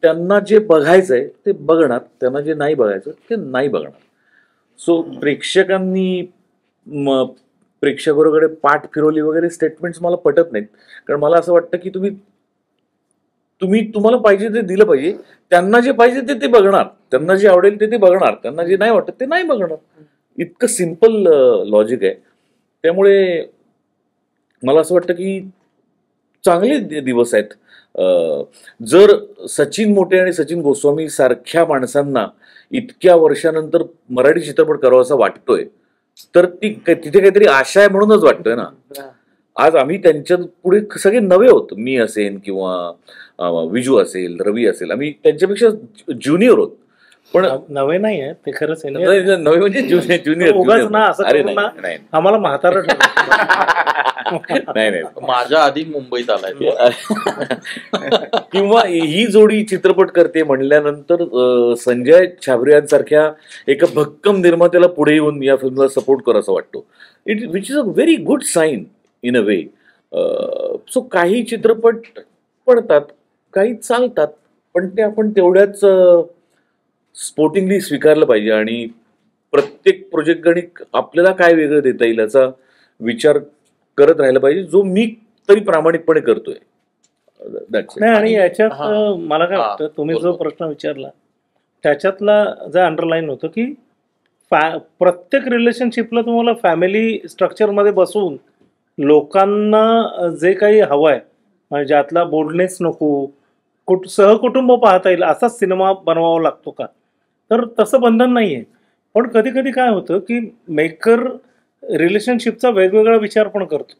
त्यांना जे बघायचंय ते बघणार, त्यांना जे नाही बघायचं ते नाही बघणार. सो प्रेक्षकांनी प्रेक्षकाकडे पाठ फिरवली वगैरे स्टेटमेंट्स मला पटत नाहीत. कारण मला असं वाटतं की तुम्हाला पाहिजे ते दिलं पाहिजे. त्यांना जे पाहिजे ते बघणार, त्यांना जे आवडेल ते बघणार, त्यांना जे नाही वाटत ते नाही बघणार. इतकं सिम्पल लॉजिक आहे. त्यामुळे मला असं वाटतं की चांगले दिवस आहेत. जर सचिन मोटे आणि सचिन गोस्वामी सारख्या माणसांना इतक्या वर्षानंतर मराठी चित्रपट करावासा वाटतोय तर तिथे काहीतरी आशा आहे म्हणूनच वाटतोय ना. आज आम्ही त्यांच्या पुढे सगळे नवे होतो. मी असेल किंवा विजू असेल, रवी असेल, आम्ही त्यांच्यापेक्षा ज्युनियर होत. पण नवे नाही आहे ते, खरंच आहे. नवे म्हणजे ज्युनियर. अरे नाही, आम्हाला म्हातारा नाही माझ्या आधी मुंबईत आलाय. किंवा ही जोडी चित्रपट करते म्हणल्यानंतर संजय छाबरे यांसारख्या एका भक्कम निर्मात्याला पुढे येऊन या फिल्मला सपोर्ट करा असं वाटतो. Which is a very good sign in a way. So काही चित्रपट पडतात, काही चालतात, पण ते आपण तेवढ्याच स्पोर्टिंगली स्वीकारलं पाहिजे आणि प्रत्येक प्रोजेक्ट गणित आपल्याला काय वेगळं देता येईल याचा विचार करत राहिला पाहिजे, जो मी तरी प्रामाणिकपणे करतोय. नाही, आणि याच्यात मला काय वाटतं, तुम्ही जो प्रश्न विचारला त्याच्यातला जे अंडरलाईन होतं की प्रत्येक रिलेशनशिपला तुम्हाला फॅमिली स्ट्रक्चरमध्ये बसवून लोकांना जे काही हवं आहे, म्हणजे ज्यातला बोल्डनेस नको, सहकुटुंब पाहता येईल असाच सिनेमा बनवावा लागतो का? तर तसं बंधन नाही आहे. पण कधी कधी काय होतं की मेकर रिलेशनशिपचा वेगवेगळा विचार पण करतो.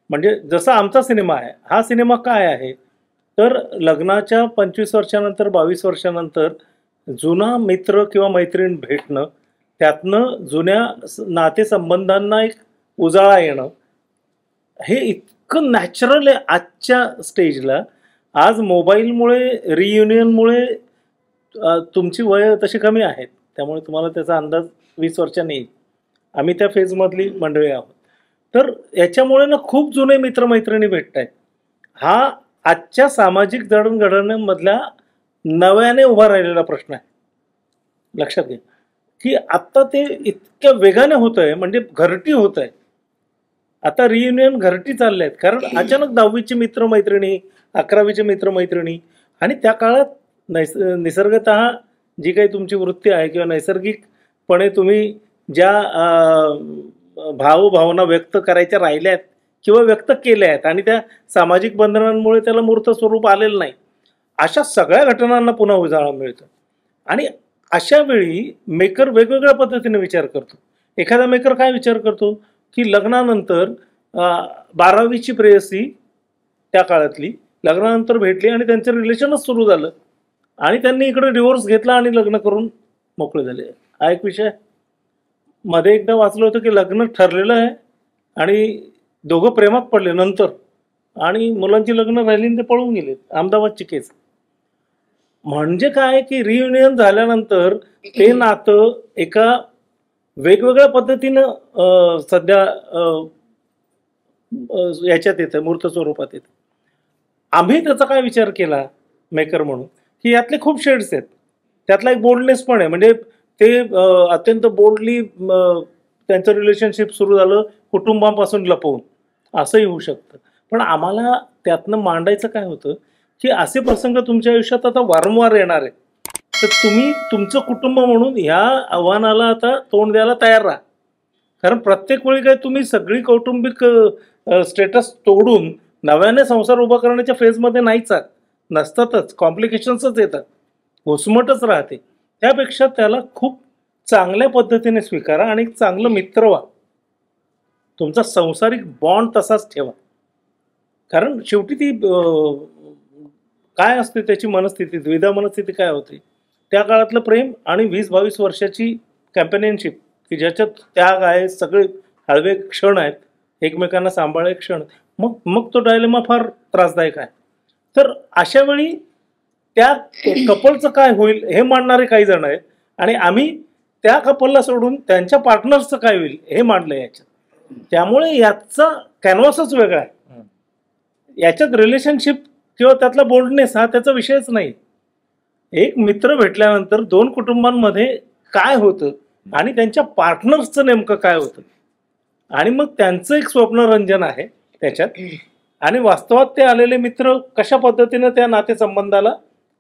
म्हणजे जसा आमचा सिनेमा आहे, हा सिनेमा काय आहे तर लग्नाच्या 25 वर्षानंतर 22 वर्षानंतर जुना मित्र किंवा मैत्रीण भेटणं, त्यातनं जुन्या नातेसंबंधांना एक उजाळा येणं, हे इतकं नॅचरल आहे आजच्या स्टेजला. आज मोबाईलमुळे, रियुनियनमुळे तुमची वय तशी कमी आहेत, त्यामुळे तुम्हाला त्याचा अंदाज 20 वर्षांनी येईल. आम्ही त्या फेजमधली मंडळी आहोत. तर याच्यामुळे ना खूप जुने मित्रमैत्रिणी भेटत आहेत. हा आजच्या सामाजिक जडणघडणमधल्या नव्याने उभा राहिलेला प्रश्न आहे. लक्षात घ्या की आत्ता ते इतक्या वेगाने होत आहे, म्हणजे घरटी होत आहे. आता रियुनियन घरटी चालले आहेत, कारण अचानक 10वीचे मित्रमैत्रिणी, 11वीचे मित्रमैत्रिणी, आणि त्या काळात निसर्गतः जी काही तुमची वृत्ती आहे किंवा नैसर्गिकपणे तुम्ही ज्या भावभावना व्यक्त करायच्या राहिल्या आहेत किंवा व्यक्त केल्या आहेत आणि त्या सामाजिक बंधनांमुळे त्याला मूर्त स्वरूप आलेलं नाही, अशा सगळ्या घटनांना पुन्हा उजाळा मिळतो. आणि अशा वेळी मेकर वेगवेगळ्या पद्धतीने विचार करतो. एखादा मेकर काय विचार करतो की लग्नानंतर 12वीची प्रेयसी त्या काळातली लग्नानंतर भेटली आणि त्यांचं रिलेशनच सुरू झालं आणि त्यांनी इकडे डिवोर्स घेतला आणि लग्न करून मोकळे झाले. हा एक विषय. मध्ये एकदा वाचलं होतं की लग्न ठरलेलं आहे आणि दोघं प्रेमात पडले नंतर आणि मुलांची लग्न राहिली आणि ते पळून गेले. अहमदाबादची केस. म्हणजे काय की रियुनियन झाल्यानंतर ते नातं एका वेगवेगळ्या पद्धतीनं सध्या याच्यात येतं, मूर्त स्वरूपात येतं. आम्ही त्याचा काय विचार केला मेकर म्हणून की यातले खूप शेड्स आहेत. त्यातला एक बोल्डनेस पण आहे. म्हणजे ते अत्यंत बोल्डली त्यांचं रिलेशनशिप सुरू झालं कुटुंबापासून लपवून, असंही होऊ शकतं. पण आम्हाला त्यातनं मांडायचं काय होतं की असे प्रसंग तुमच्या आयुष्यात आता वारंवार येणार आहे, तर तुम्ही तुमचं कुटुंब म्हणून ह्या आव्हानाला आता तोंड द्यायला तयार राहा. कारण प्रत्येक वेळी काय तुम्ही सगळी कौटुंबिक स्टेटस तोडून नव्याने संसार उभा करण्याच्या फेजमध्ये नाहीच आहात. नसतातच, कॉम्प्लिकेशन्सच येतात, घुसमटच राहते. त्यापेक्षा त्याला खूप चांगल्या पद्धतीने स्वीकारा आणि एक चांगलं मित्र व्हा. तुमचा सांसारिक बॉन्ड तसाच ठेवा. कारण शेवटी ती काय असते त्याची मनस्थिती, द्विधा मनस्थिती काय होते, त्या काळातलं प्रेम आणि 20-22 वर्षाची कॅम्पेनियनशिप की ज्याच्यात त्याग आहे, सगळे हळवे क्षण आहेत, एकमेकांना सांभाळे क्षण, मग तो डायलेमा फार त्रासदायक आहे. तर अशा वेळी त्या कपलचं काय होईल हे मांडणारे काही जण आहेत आणि आम्ही त्या कपलला सोडून त्यांच्या पार्टनर्सचं काय होईल हे मांडलं याच्यात. त्यामुळे याचा कॅनव्हासच वेगळा आहे. याच्यात रिलेशनशिप किंवा त्यातला बोल्डनेस हा त्याचा विषयच नाही. एक मित्र भेटल्यानंतर दोन कुटुंबांमध्ये काय होतं आणि त्यांच्या पार्टनर्सचं नेमकं काय होतं आणि मग त्यांचं एक स्वप्नरंजन आहे त्याच्यात आणि वास्तवात ते आलेले मित्र कशा पद्धतीनं त्या नातेसंबंधाला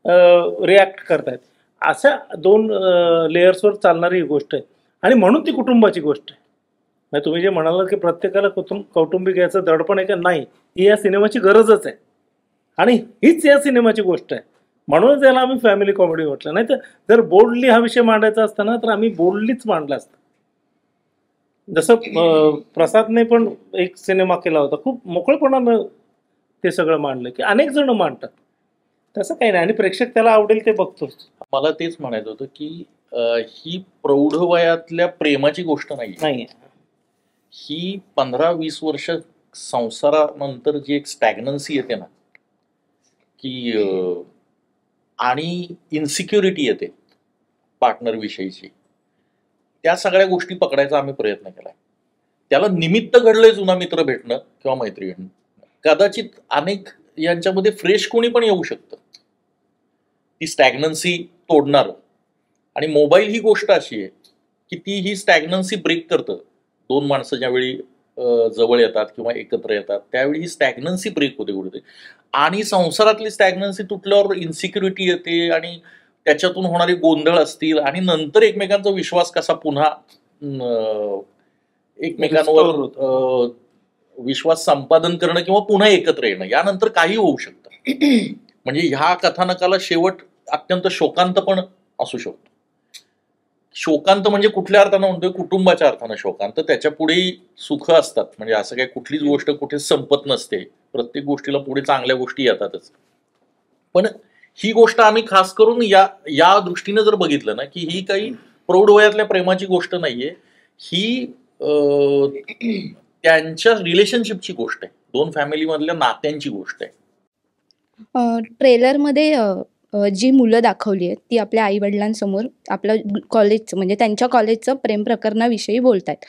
रिॲक्ट करतायत, अशा दोन लेयर्सवर चालणारी ही गोष्ट आहे. आणि म्हणून ती कुटुंबाची गोष्ट आहे. म्हणजे तुम्ही जे म्हणाला की प्रत्येकाला कौटुंबिक याचं दडपण आहे का, नाही, ही या सिनेमाची गरजच आहे आणि हीच या सिनेमाची गोष्ट आहे. म्हणूनच याला आम्ही फॅमिली कॉमेडी म्हटलं. नाही तर जर बोल्डली हा विषय मांडायचा असताना तर आम्ही बोल्डलीच मांडला असता. जसं प्रसादने पण एक सिनेमा केला होता, खूप मोकळेपणानं ते सगळं मांडलं की अनेक जण मांडतात, तसं काही नाही आणि प्रेक्षक त्याला आवडेल ते बघतोच. मला तेच म्हणायचं होतं की ही प्रौढ वयातल्या प्रेमाची गोष्ट नाही. ही 15-20 वर्ष संसारानंतर जी एक स्टॅग्नन्सी येते ना की आणि इन्सिक्युरिटी येते पार्टनर विषयीची, त्या सगळ्या गोष्टी पकडायचा आम्ही प्रयत्न केलाय. त्याला निमित्त घडलंय जुना मित्र भेटणं किंवा मैत्री भेटणं. कदाचित अनेक यांच्यामध्ये फ्रेश कोणी पण येऊ शकतं ती स्टॅग्नन्सी तोडणार. आणि मोबाईल ही गोष्ट अशी आहे की ती ही स्टॅग्नन्सी ब्रेक करतं. दोन माणसं ज्यावेळी जवळ येतात किंवा एकत्र येतात त्यावेळी ही स्टॅग्नन्सी ब्रेक होते कुठे. आणि संसारातली स्टॅग्नन्सी तुटल्यावर इन्सिक्युरिटी येते आणि त्याच्यातून होणारे गोंधळ असतील आणि नंतर एकमेकांचा विश्वास कसा पुन्हा एकमेकांवर विश्वास संपादन करणं किंवा पुन्हा एकत्र येणं, यानंतर काही होऊ शकतं. म्हणजे ह्या कथानकाला शेवट अत्यंत शोकांत पण असू शकतो. शोकांत म्हणजे कुठल्या अर्थानं म्हणतोय, कुटुंबाच्या अर्थानं शोकांत. त्याच्या पुढे सुख असतात. म्हणजे असं काही कुठलीच गोष्ट कुठेच संपत नसते. प्रत्येक गोष्टीला पुढे चांगल्या गोष्टी येतातच. पण ही गोष्ट आम्ही खास करून या दृष्टीने जर बघितलं ना की ही काही प्रौढ वयातल्या प्रेमाची गोष्ट नाहीये, ही त्यांच्या रिलेशनशिपची गोष्ट आहे, दोन फॅमिली मधल्या नात्यांची गोष्ट आहे. ट्रेलरमध्ये जी मुलं दाखवली आहेत ती आपल्या आईवडिलांसमोर आपलं कॉलेजचं म्हणजे त्यांच्या कॉलेजचं प्रेम प्रकरणाविषयी बोलत आहेत.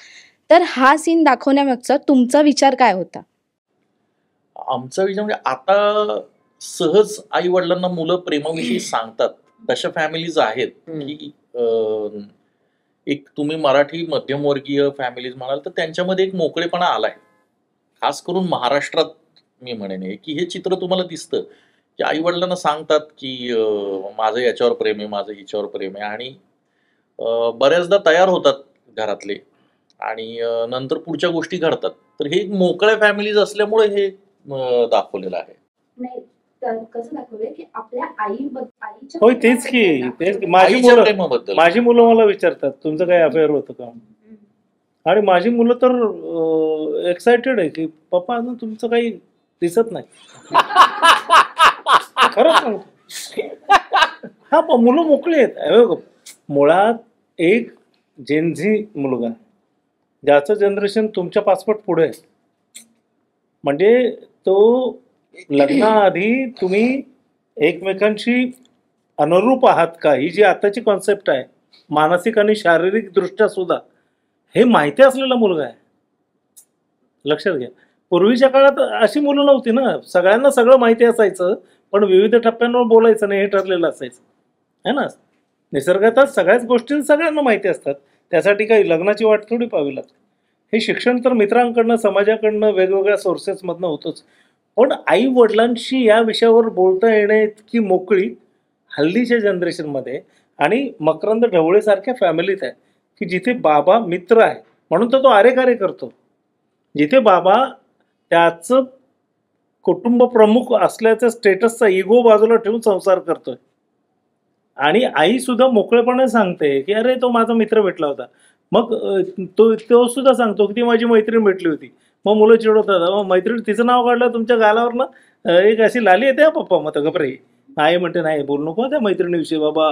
तर हा सीन दाखवण्यामागचा तुमचा विचार काय होता? आमचा विचार म्हणजे आता सहज आई वडिलांना मुलं प्रेमाविषयी सांगतात तशा फॅमिलीज आहेत की एक तुम्ही मराठी मध्यमवर्गीय फॅमिलीज म्हणाल तर त्यांच्यामध्ये एक मोकळेपणा आलाय. खास करून महाराष्ट्रात मी म्हणेन की हे चित्र तुम्हाला दिसतं की आई वडिलांना सांगतात की माझं याच्यावर प्रेम आहे, माझं हिच्यावर प्रेम आहे आणि बऱ्याचदा तयार होतात घरातले आणि नंतर पुढच्या गोष्टी घडतात. तर हे मोकळ्या फॅमिलीज असल्यामुळे हे दाखवलेलं आहे. नाही, कसं दाखवलंय की आपल्या आईच्या होय तेच की माझी आईच्या मुलं प्रेमाबद्दल. मला विचारतात तुमचं काही अफेअर होतं का, आणि माझी मुलं तर एक्सायटेड आहे की पप्पा अजून तुमचं काही दिसत नाही. खरंच सांगतो. हा मुलं मोकळी आहेत. हे बघ, मुळात एक जेनझी मुलगा ज्याचं जनरेशन तुमच्या पासपोर्ट पुढे आहे, म्हणजे तो लग्नाआधी तुम्ही एकमेकांशी अनुरूप आहात का, ही जी आताची कॉन्सेप्ट आहे मानसिक आणि शारीरिक दृष्ट्या सुद्धा, हे माहिती असलेला मुलगा आहे. लक्षात घ्या, पूर्वीच्या काळात अशी मुलं नव्हती ना, सगळ्यांना सगळं माहिती असायचं पण विविध टप्प्यांवर बोलायचं नाही हे ठरलेलं असायचं है ना. निसर्गातच सगळ्याच गोष्टी सगळ्यांना माहिती असतात, त्यासाठी काही लग्नाची वाट थोडी पाहावी लागते. हे शिक्षण तर मित्रांकडनं, समाजाकडनं, वेगवेगळ्या सोर्सेसमधनं होतोच, पण आई वडिलांशी या विषयावर बोलता येणे इतकी मोकळी हल्लीच्या जनरेशनमध्ये आणि मकरंद ढवळे सारख्या फॅमिलीत आहे की जिथे बाबा मित्र आहे म्हणून तर तो आरेकारे करतो, जिथे बाबा त्याचं कुटुंब प्रमुख असल्याच्या स्टेटसचा इगो बाजूला ठेवून संसार करतोय, आणि आई सुद्धा मोकळेपणे सांगते की अरे तो माझा मित्र भेटला होता. मग तो सुद्धा सांगतो की ती माझी मैत्रीण भेटली होती. मग मुलं चिडवतात, मग मैत्रीण तिचं नाव काढलं तुमच्या गालावर ना, एक अशी लाली येते हा पप्पा. मग गपरे आई म्हणते नाही बोलू नको त्या मैत्रिणीविषयी बाबा,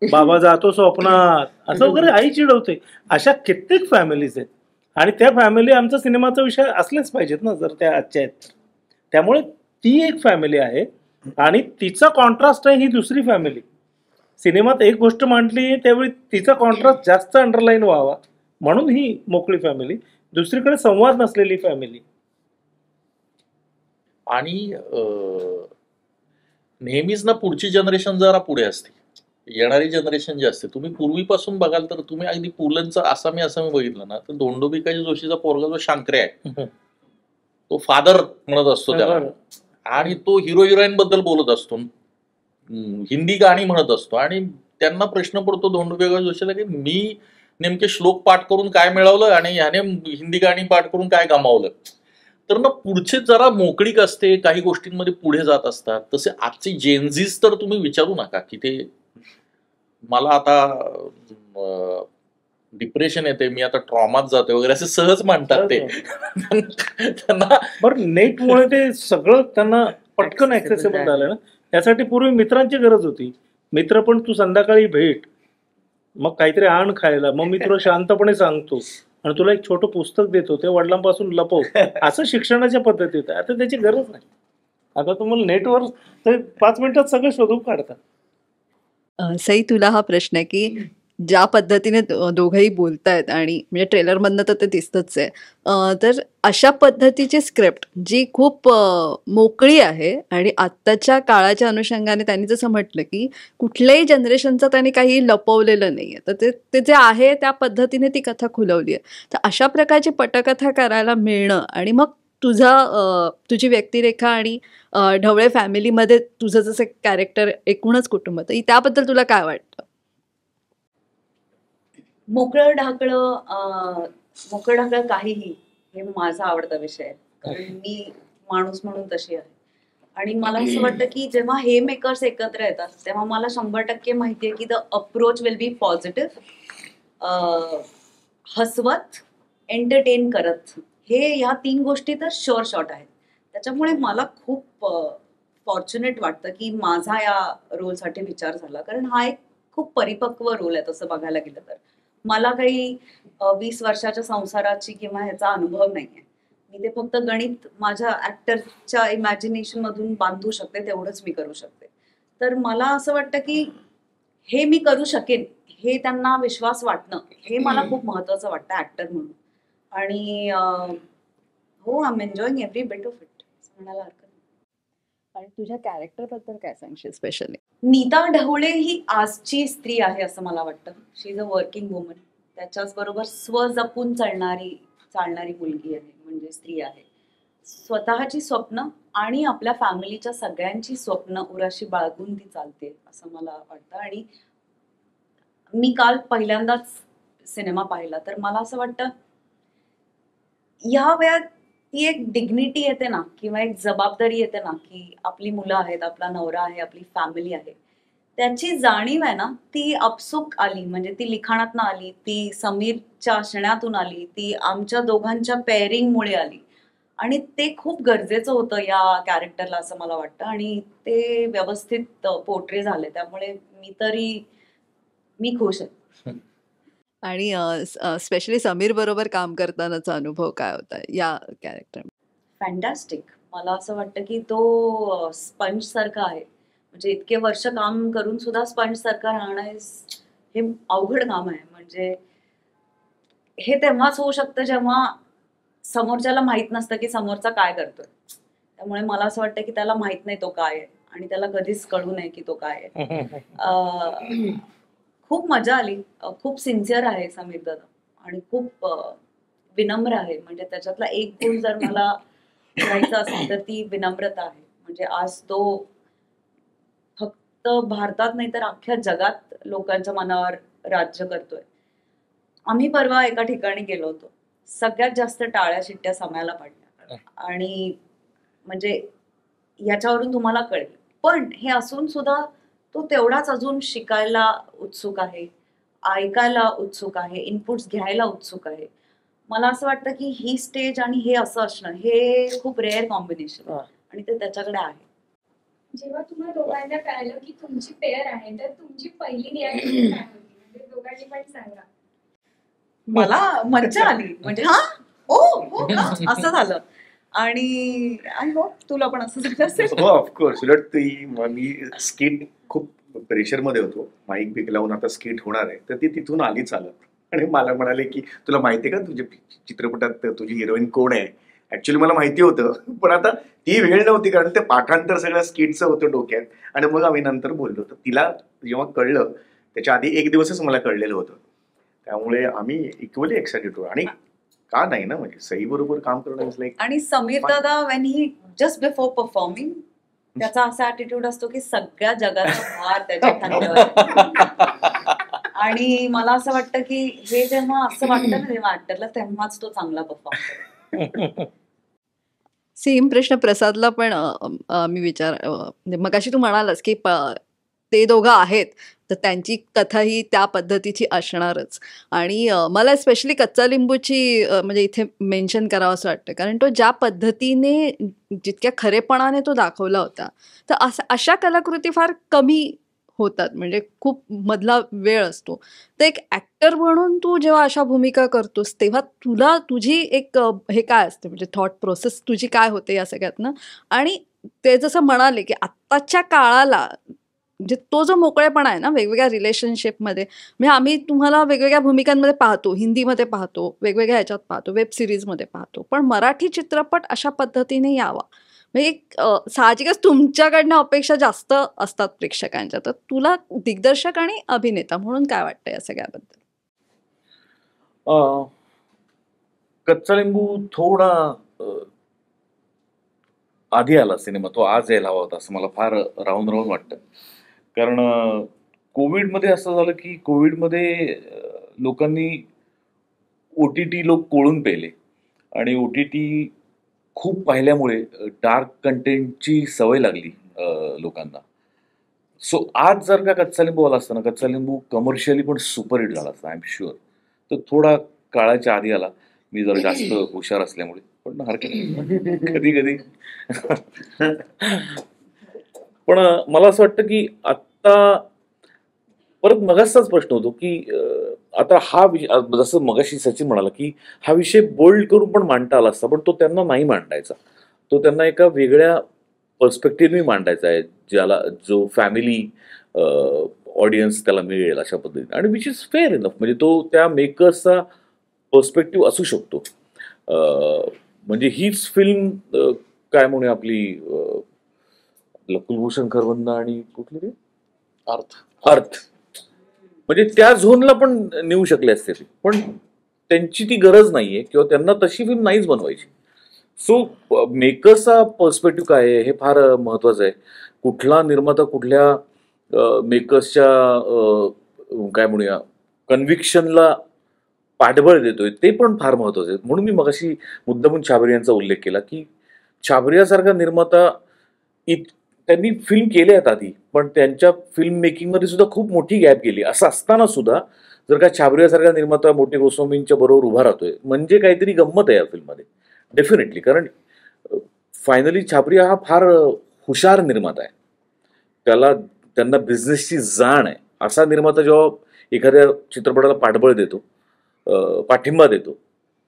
बाबा जातो स्वप्नात, असं वगैरे आई चिडवते. अशा कित्येक फॅमिलीज आहेत आणि त्या फॅमिली आमचा सिनेमाचा विषय असलेच पाहिजेत ना जर त्या आजच्या आहेत. त्यामुळे ती एक फॅमिली आहे आणि तिचा कॉन्ट्रास्ट आहे ही दुसरी फॅमिली. सिनेमात एक गोष्ट मांडली त्यावेळी तिचा कॉन्ट्रास्ट जास्त अंडरलाईन व्हावा म्हणून ही मोकळी फॅमिली, दुसरीकडे संवाद नसलेली फॅमिली. आणि नेहमीच ना पुढची जनरेशन जरा पुढे असते, येणारी जनरेशन जी असते. तुम्ही पूर्वीपासून बघाल तर तुम्ही अगदी पुलंचं आसामी बघितलं ना, तर धोंडोबिकाजी जोशीचा पोरगा जो शांकरे आहे तो फादर म्हणत असतो त्याला, आणि तो हिरो हिरोईन बद्दल बोलत असतो, हिंदी गाणी म्हणत असतो, आणि त्यांना प्रश्न पडतो धोंडोबिकाजी जोशीला की मी नेमके श्लोक पाठ करून काय मिळवलं आणि ह्याने हिंदी गाणी पाठ करून काय गमावलं. तर ना पुढचे जरा मोकळीक असते, काही गोष्टींमध्ये पुढे जात असतात. तसे आजचे जेनझीज तर तुम्ही विचारू नका की ते मला आता डिप्रेशन येते, मी आता ट्रॉमात जाते वगैरे असे सहज म्हणतात ते. त्यांना बरं नेटमुळे ते सगळं त्यांना पटकन ऍक्सेसिबल झालं ना. त्यासाठी पूर्वी मित्रांची गरज होती. मित्र पण तू संध्याकाळी भेट, मग काहीतरी आण खायला, मग मी तुला शांतपणे सांगतो आणि तुला एक छोटं पुस्तक देतो, ते वडिलांपासून लपव, असं शिक्षणाच्या पद्धतीत आहे. आता त्याची गरज नाही. आता तुम्हाला नेटवर ते 5 मिनिटात सगळं शोधून काढतात. सई, तुला हा प्रश्न आहे की ज्या पद्धतीने दोघंही बोलतायत आणि म्हणजे ट्रेलरमधनं तर ते दिसतच आहे, तर अशा पद्धतीची स्क्रिप्ट जी खूप मोकळी आहे आणि आत्ताच्या काळाच्या अनुषंगाने त्यांनी जसं म्हटलं की कुठल्याही जनरेशनचं त्यांनी काही लपवलेलं नाही आहे, तर ते जे आहे त्या पद्धतीने ती कथा खुलवली आहे. तर अशा प्रकारची पटकथा करायला मिळणं आणि मग तुझी व्यक्तिरेखा आणि ढवळे फॅमिलीमध्ये तुझं जसं कॅरेक्टर, एकूणच कुटुंब, तर त्याबद्दल तुला काय वाटतं? मोकळं ढाकळं काहीही हे माझा आवडता विषय आहे, कारण मी माणूस म्हणून तशी आहे. आणि मला असं वाटतं की जेव्हा हे मेकर्स एकत्र येतात तेव्हा मला 100% माहिती आहे की the approach will be positive, हसवत, एंटरटेन करत, हे ह्या 3 गोष्टी तर शुअर शॉट आहेत. त्याच्यामुळे मला खूप फॉर्च्युनेट वाटतं की माझा या रोलसाठी विचार झाला, कारण हा एक खूप परिपक्व रोल आहे तसं बघायला गेलं तर. मला काही 20 वर्षाच्या संसाराची किंवा ह्याचा अनुभव नाहीये. मी ते फक्त गणित माझ्या ऍक्टरच्या इमॅजिनेशन मधून बांधू शकते, तेवढंच मी करू शकते. तर मला असं वाटतं की हे मी करू शकेन, हे त्यांना विश्वास वाटणं, हे मला खूप महत्वाचं वाटतं ऍक्टर म्हणून. आणि हो, I am enjoying every bit of it म्हणायला हरकत नाही. आणि तुझ्या कॅरेक्टरबद्दल काय सांगशील स्पेशली? नीता ढवळे ही आजची स्त्री आहे असं मला वाटतं. शी इज अ वर्किंग वुमन. त्याच्याच बरोबर स्वजपून चालणारी मुलगी आहे, म्हणजे स्त्री आहे. स्वतःची स्वप्न आणि आपल्या फॅमिलीच्या सगळ्यांची स्वप्न उराशी बाळगून ती चालते असं मला वाटतं. आणि मी काल पहिल्यांदाच सिनेमा पाहिला तर मला असं वाटतं ती एक डिग्निटी येते ना, किंवा एक जबाबदारी येते ना, की आपली मुलं आहेत, आपला नवरा आहे, आपली फॅमिली आहे, त्याची जाणीव आहे ना, ती आपसूक आली. म्हणजे ती लिखाणातनं आली, ती समीरच्या असण्यातून आली, ती आमच्या दोघांच्या पेअरिंगमुळे आली. आणि ते खूप गरजेचं होतं या कॅरेक्टरला असं मला वाटतं, आणि ते व्यवस्थित पोर्ट्रे झाले. त्यामुळे मी खुश आहे. आणि स्पेशली समीर बरोबर काम करतानाचा अनुभव काय होता या कॅरेक्टर? फॅन्टॅस्टिक. मला असं वाटतं की तो स्पंज सारखा आहे. म्हणजे इतके वर्ष काम करून सुद्धा स्पंज सारखा राहणं हे अवघड काम आहे. म्हणजे हे तेव्हाच होऊ शकतं जेव्हा समोरच्याला माहित नसतं की समोरचा काय करतोय. त्यामुळे मला असं वाटतं की त्याला माहित नाही तो काय आहे, आणि त्याला कधीच कळू नये की तो काय आहे. खूप मजा आली. खूप सिन्सिअर आहे समीर दादा, आणि खूप विनम्र आहे. म्हणजे त्याच्यातला एक गुण जर मला घ्यायचा असेल तर ती विनम्रता आहे. म्हणजे आज तो फक्त भारतात नाही तर अख्ख्या जगात लोकांच्या मनावर राज्य करतोय. आम्ही परवा एका ठिकाणी गेलो होतो, सगळ्यात जास्त टाळ्या शिट्ट्या समायला पडल्या, आणि म्हणजे याच्यावरून तुम्हाला कळेल. पण हे असून सुद्धा तो तेवढाच अजून शिकायला उत्सुक आहे, ऐकायला उत्सुक आहे, इनपुट्स घ्यायला उत्सुक आहे. मला असं वाटतं की ही स्टेज आणि हे असं असणं हे खूप रेअर कॉम्बिनेशन, आणि ते त्याच्याकडे आहे. जेव्हा तुम्हा दोघांना कळलं की तुमची पेअर आहे, तर तुमची पहिली रिॲक्शन काय होती? म्हणजे दोघांनी पण सांगा. मला मज्जा आली. म्हणजे हा हो का असं झालं. आणि आय होप तुला पण असं झालं असेल. हो ऑफकोर्स. उलट मी स्किट खूप प्रेशरमध्ये होतो. माईक बिक लावून आता स्किट होणार आहे, तर ती तिथून आली चालत आणि मला म्हणाले की तुला माहिती आहे का तुझ्या चित्रपटात तुझी हिरोईन कोण आहे. ऍक्च्युली मला माहिती होतं, पण आता ती वेळ नव्हती, कारण ते पाठांतर सगळं स्किटचं होतं डोक्यात. आणि मग आम्ही नंतर बोललो, तर तिला जेव्हा कळलं त्याच्या आधी एक दिवसच मला कळलेलं होतं. त्यामुळे आम्ही इक्वली एक्साइटेड होतो. आणि का नाही ना, म्हणजे सई बरोबर काम करणं इज लाईक. आणि समीर दादा when he just before performing त्याचा असा ऍटिट्यूड असतो की सगळ्या जगाचा भार त्याच्या खांद्यावर आहे. आणि मला असं वाटतं की हे जेव्हा असं वाटतं ना जेव्हा ऍक्टरला, तेव्हाच तो चांगला परफॉर्म करतो. सेम प्रश्न प्रसादला पण मी मगाशी तू म्हणालास की ते दोघं आहेत तर त्यांची कथा ही त्या पद्धतीची असणारच. आणि मला स्पेशली कच्चा लिंबूची म्हणजे इथे मेन्शन करावं असं वाटतं, कारण तो ज्या पद्धतीने जितक्या खरेपणाने तो दाखवला होता, तर अशा कलाकृती फार कमी होतात. म्हणजे खूप मधला वेळ असतो. तर एक ॲक्टर म्हणून तू जेव्हा अशा भूमिका करतोस तेव्हा तुला तुझी एक हे काय असते, म्हणजे थॉट प्रोसेस तुझी काय होते या सगळ्यातनं? आणि ते जसं म्हणाले की आत्ताच्या काळाला म्हणजे तो जो मोकळेपणा आहे ना वेगवेगळ्या रिलेशनशिपमध्ये, म्हणजे आम्ही तुम्हाला वेगवेगळ्या भूमिकांमध्ये पाहतो, हिंदीमध्ये पाहतो, वेगवेगळ्या ह्याच्यात पाहतो, वेब सिरीजमध्ये पाहतो, पण मराठी चित्रपट अशा पद्धतीने यावा म्हणजे एक साहजिकच तुमच्याकडनं अपेक्षा जास्त असतात प्रेक्षकांच्या. तर तुला दिग्दर्शक आणि अभिनेता म्हणून काय वाटतं या सगळ्याबद्दल? कच्चा लिंबू थोडा आधी आला सिनेमा, तो आज यायला हवा होता असं मला फार राहून राहून वाटतं. कारण कोविडमध्ये असं झालं की कोविडमध्ये लोकांनी OTT लोक कोळून पेले, आणि OTT खूप पाहिल्यामुळे डार्क कंटेंटची सवय लागली लोकांना. सो आज जर का कच्चा लिंबू आला असता ना, कच्चा लिंबू कमर्शियली पण सुपरहिट झाला असता आय एम शुअर. तर थोडा काळाच्या आधी आला, मी जरा जास्त हुशार असल्यामुळे, पण हरकत नाही कधी कधी. पण मला असं वाटतं की आत्ता परत मगाचाच प्रश्न होतो की आता हा विषय, जसं मगाशी सचिन म्हणाला की हा विषय बोल्ड करून पण मांडता आला असता, पण तो त्यांना नाही मांडायचा. तो त्यांना एका वेगळ्या पर्स्पेक्टिव्हने मांडायचा आहे, ज्याला जो फॅमिली ऑडियन्स त्याला मिळेल अशा पद्धतीने, आणि विच इज फेअर इनफ. म्हणजे तो त्या मेकर्सचा पर्स्पेक्टिव्ह असू शकतो. म्हणजे हीच फिल्म काय म्हणूया आपली कुलभूषण खरबंदा आणि कुठली ते अर्थ, म्हणजे त्या झोनला पण नेऊ शकले असते ते, पण त्यांची ती गरज नाहीये किंवा त्यांना तशी फिल्म नाहीच बनवायची. सो मेकर्सचा पर्स्पेक्टिव्ह काय आहे हे फार महत्वाचं आहे. कुठला निर्माता कुठल्या मेकर्सच्या काय म्हणूया कन्व्हिक्शनला पाठबळ देतोय ते पण फार महत्वाचं आहे. म्हणून मी मगाशी मुद्दामून छाबरी यांचा उल्लेख केला की छाबरियासारखा निर्माता त्यांनी फिल्म केल्या आहेत आधी, पण त्यांच्या फिल्म मेकिंगमध्ये सुद्धा खूप मोठी गॅप गेली. असं असताना सुद्धा जर का छाबरियासारखा निर्माता मोठे गोस्वामींच्या बरोबर उभा राहतोय म्हणजे काहीतरी गंमत आहे या फिल्ममध्ये डेफिनेटली. कारण फायनली छाबरिया हा फार हुशार निर्माता आहे, त्यांना बिझनेसची जाण आहे. असा निर्माता जेव्हा एखाद्या चित्रपटाला पाठबळ देतो, पाठिंबा देतो,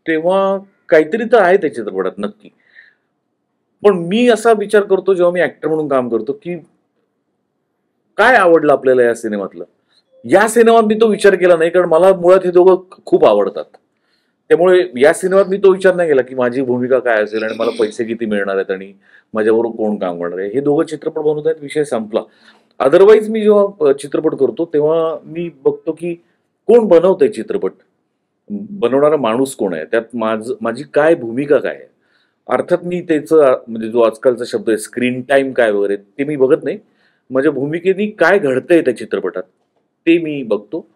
तेव्हा काहीतरी तर आहे त्या चित्रपटात नक्की. पण मी असा विचार करतो जेव्हा मी ऍक्टर म्हणून काम करतो की काय आवडलं आपल्याला या सिनेमातलं. या सिनेमात मी तो विचार केला नाही, कारण मला मुळात हे दोघं खूप आवडतात. त्यामुळे या सिनेमात मी तो विचार नाही केला की माझी भूमिका काय असेल आणि मला पैसे किती मिळणार आहेत आणि माझ्याबरोबर कोण काम करणार आहे. हे दोघं चित्रपट बनवत आहेत, विषय संपला. अदरवाईज मी जेव्हा चित्रपट करतो तेव्हा मी बघतो की कोण बनवतंय चित्रपट, बनवणारा माणूस कोण आहे, त्यात माझी काय भूमिका काय आहे. अर्थात मी त्याचं म्हणजे जो आजकालचा शब्द आहे स्क्रीन टाइम काय वगैरे ते मी बघत नाही. माझ्या भूमिकेनी काय घडतंय त्या चित्रपटात ते मी बघतो.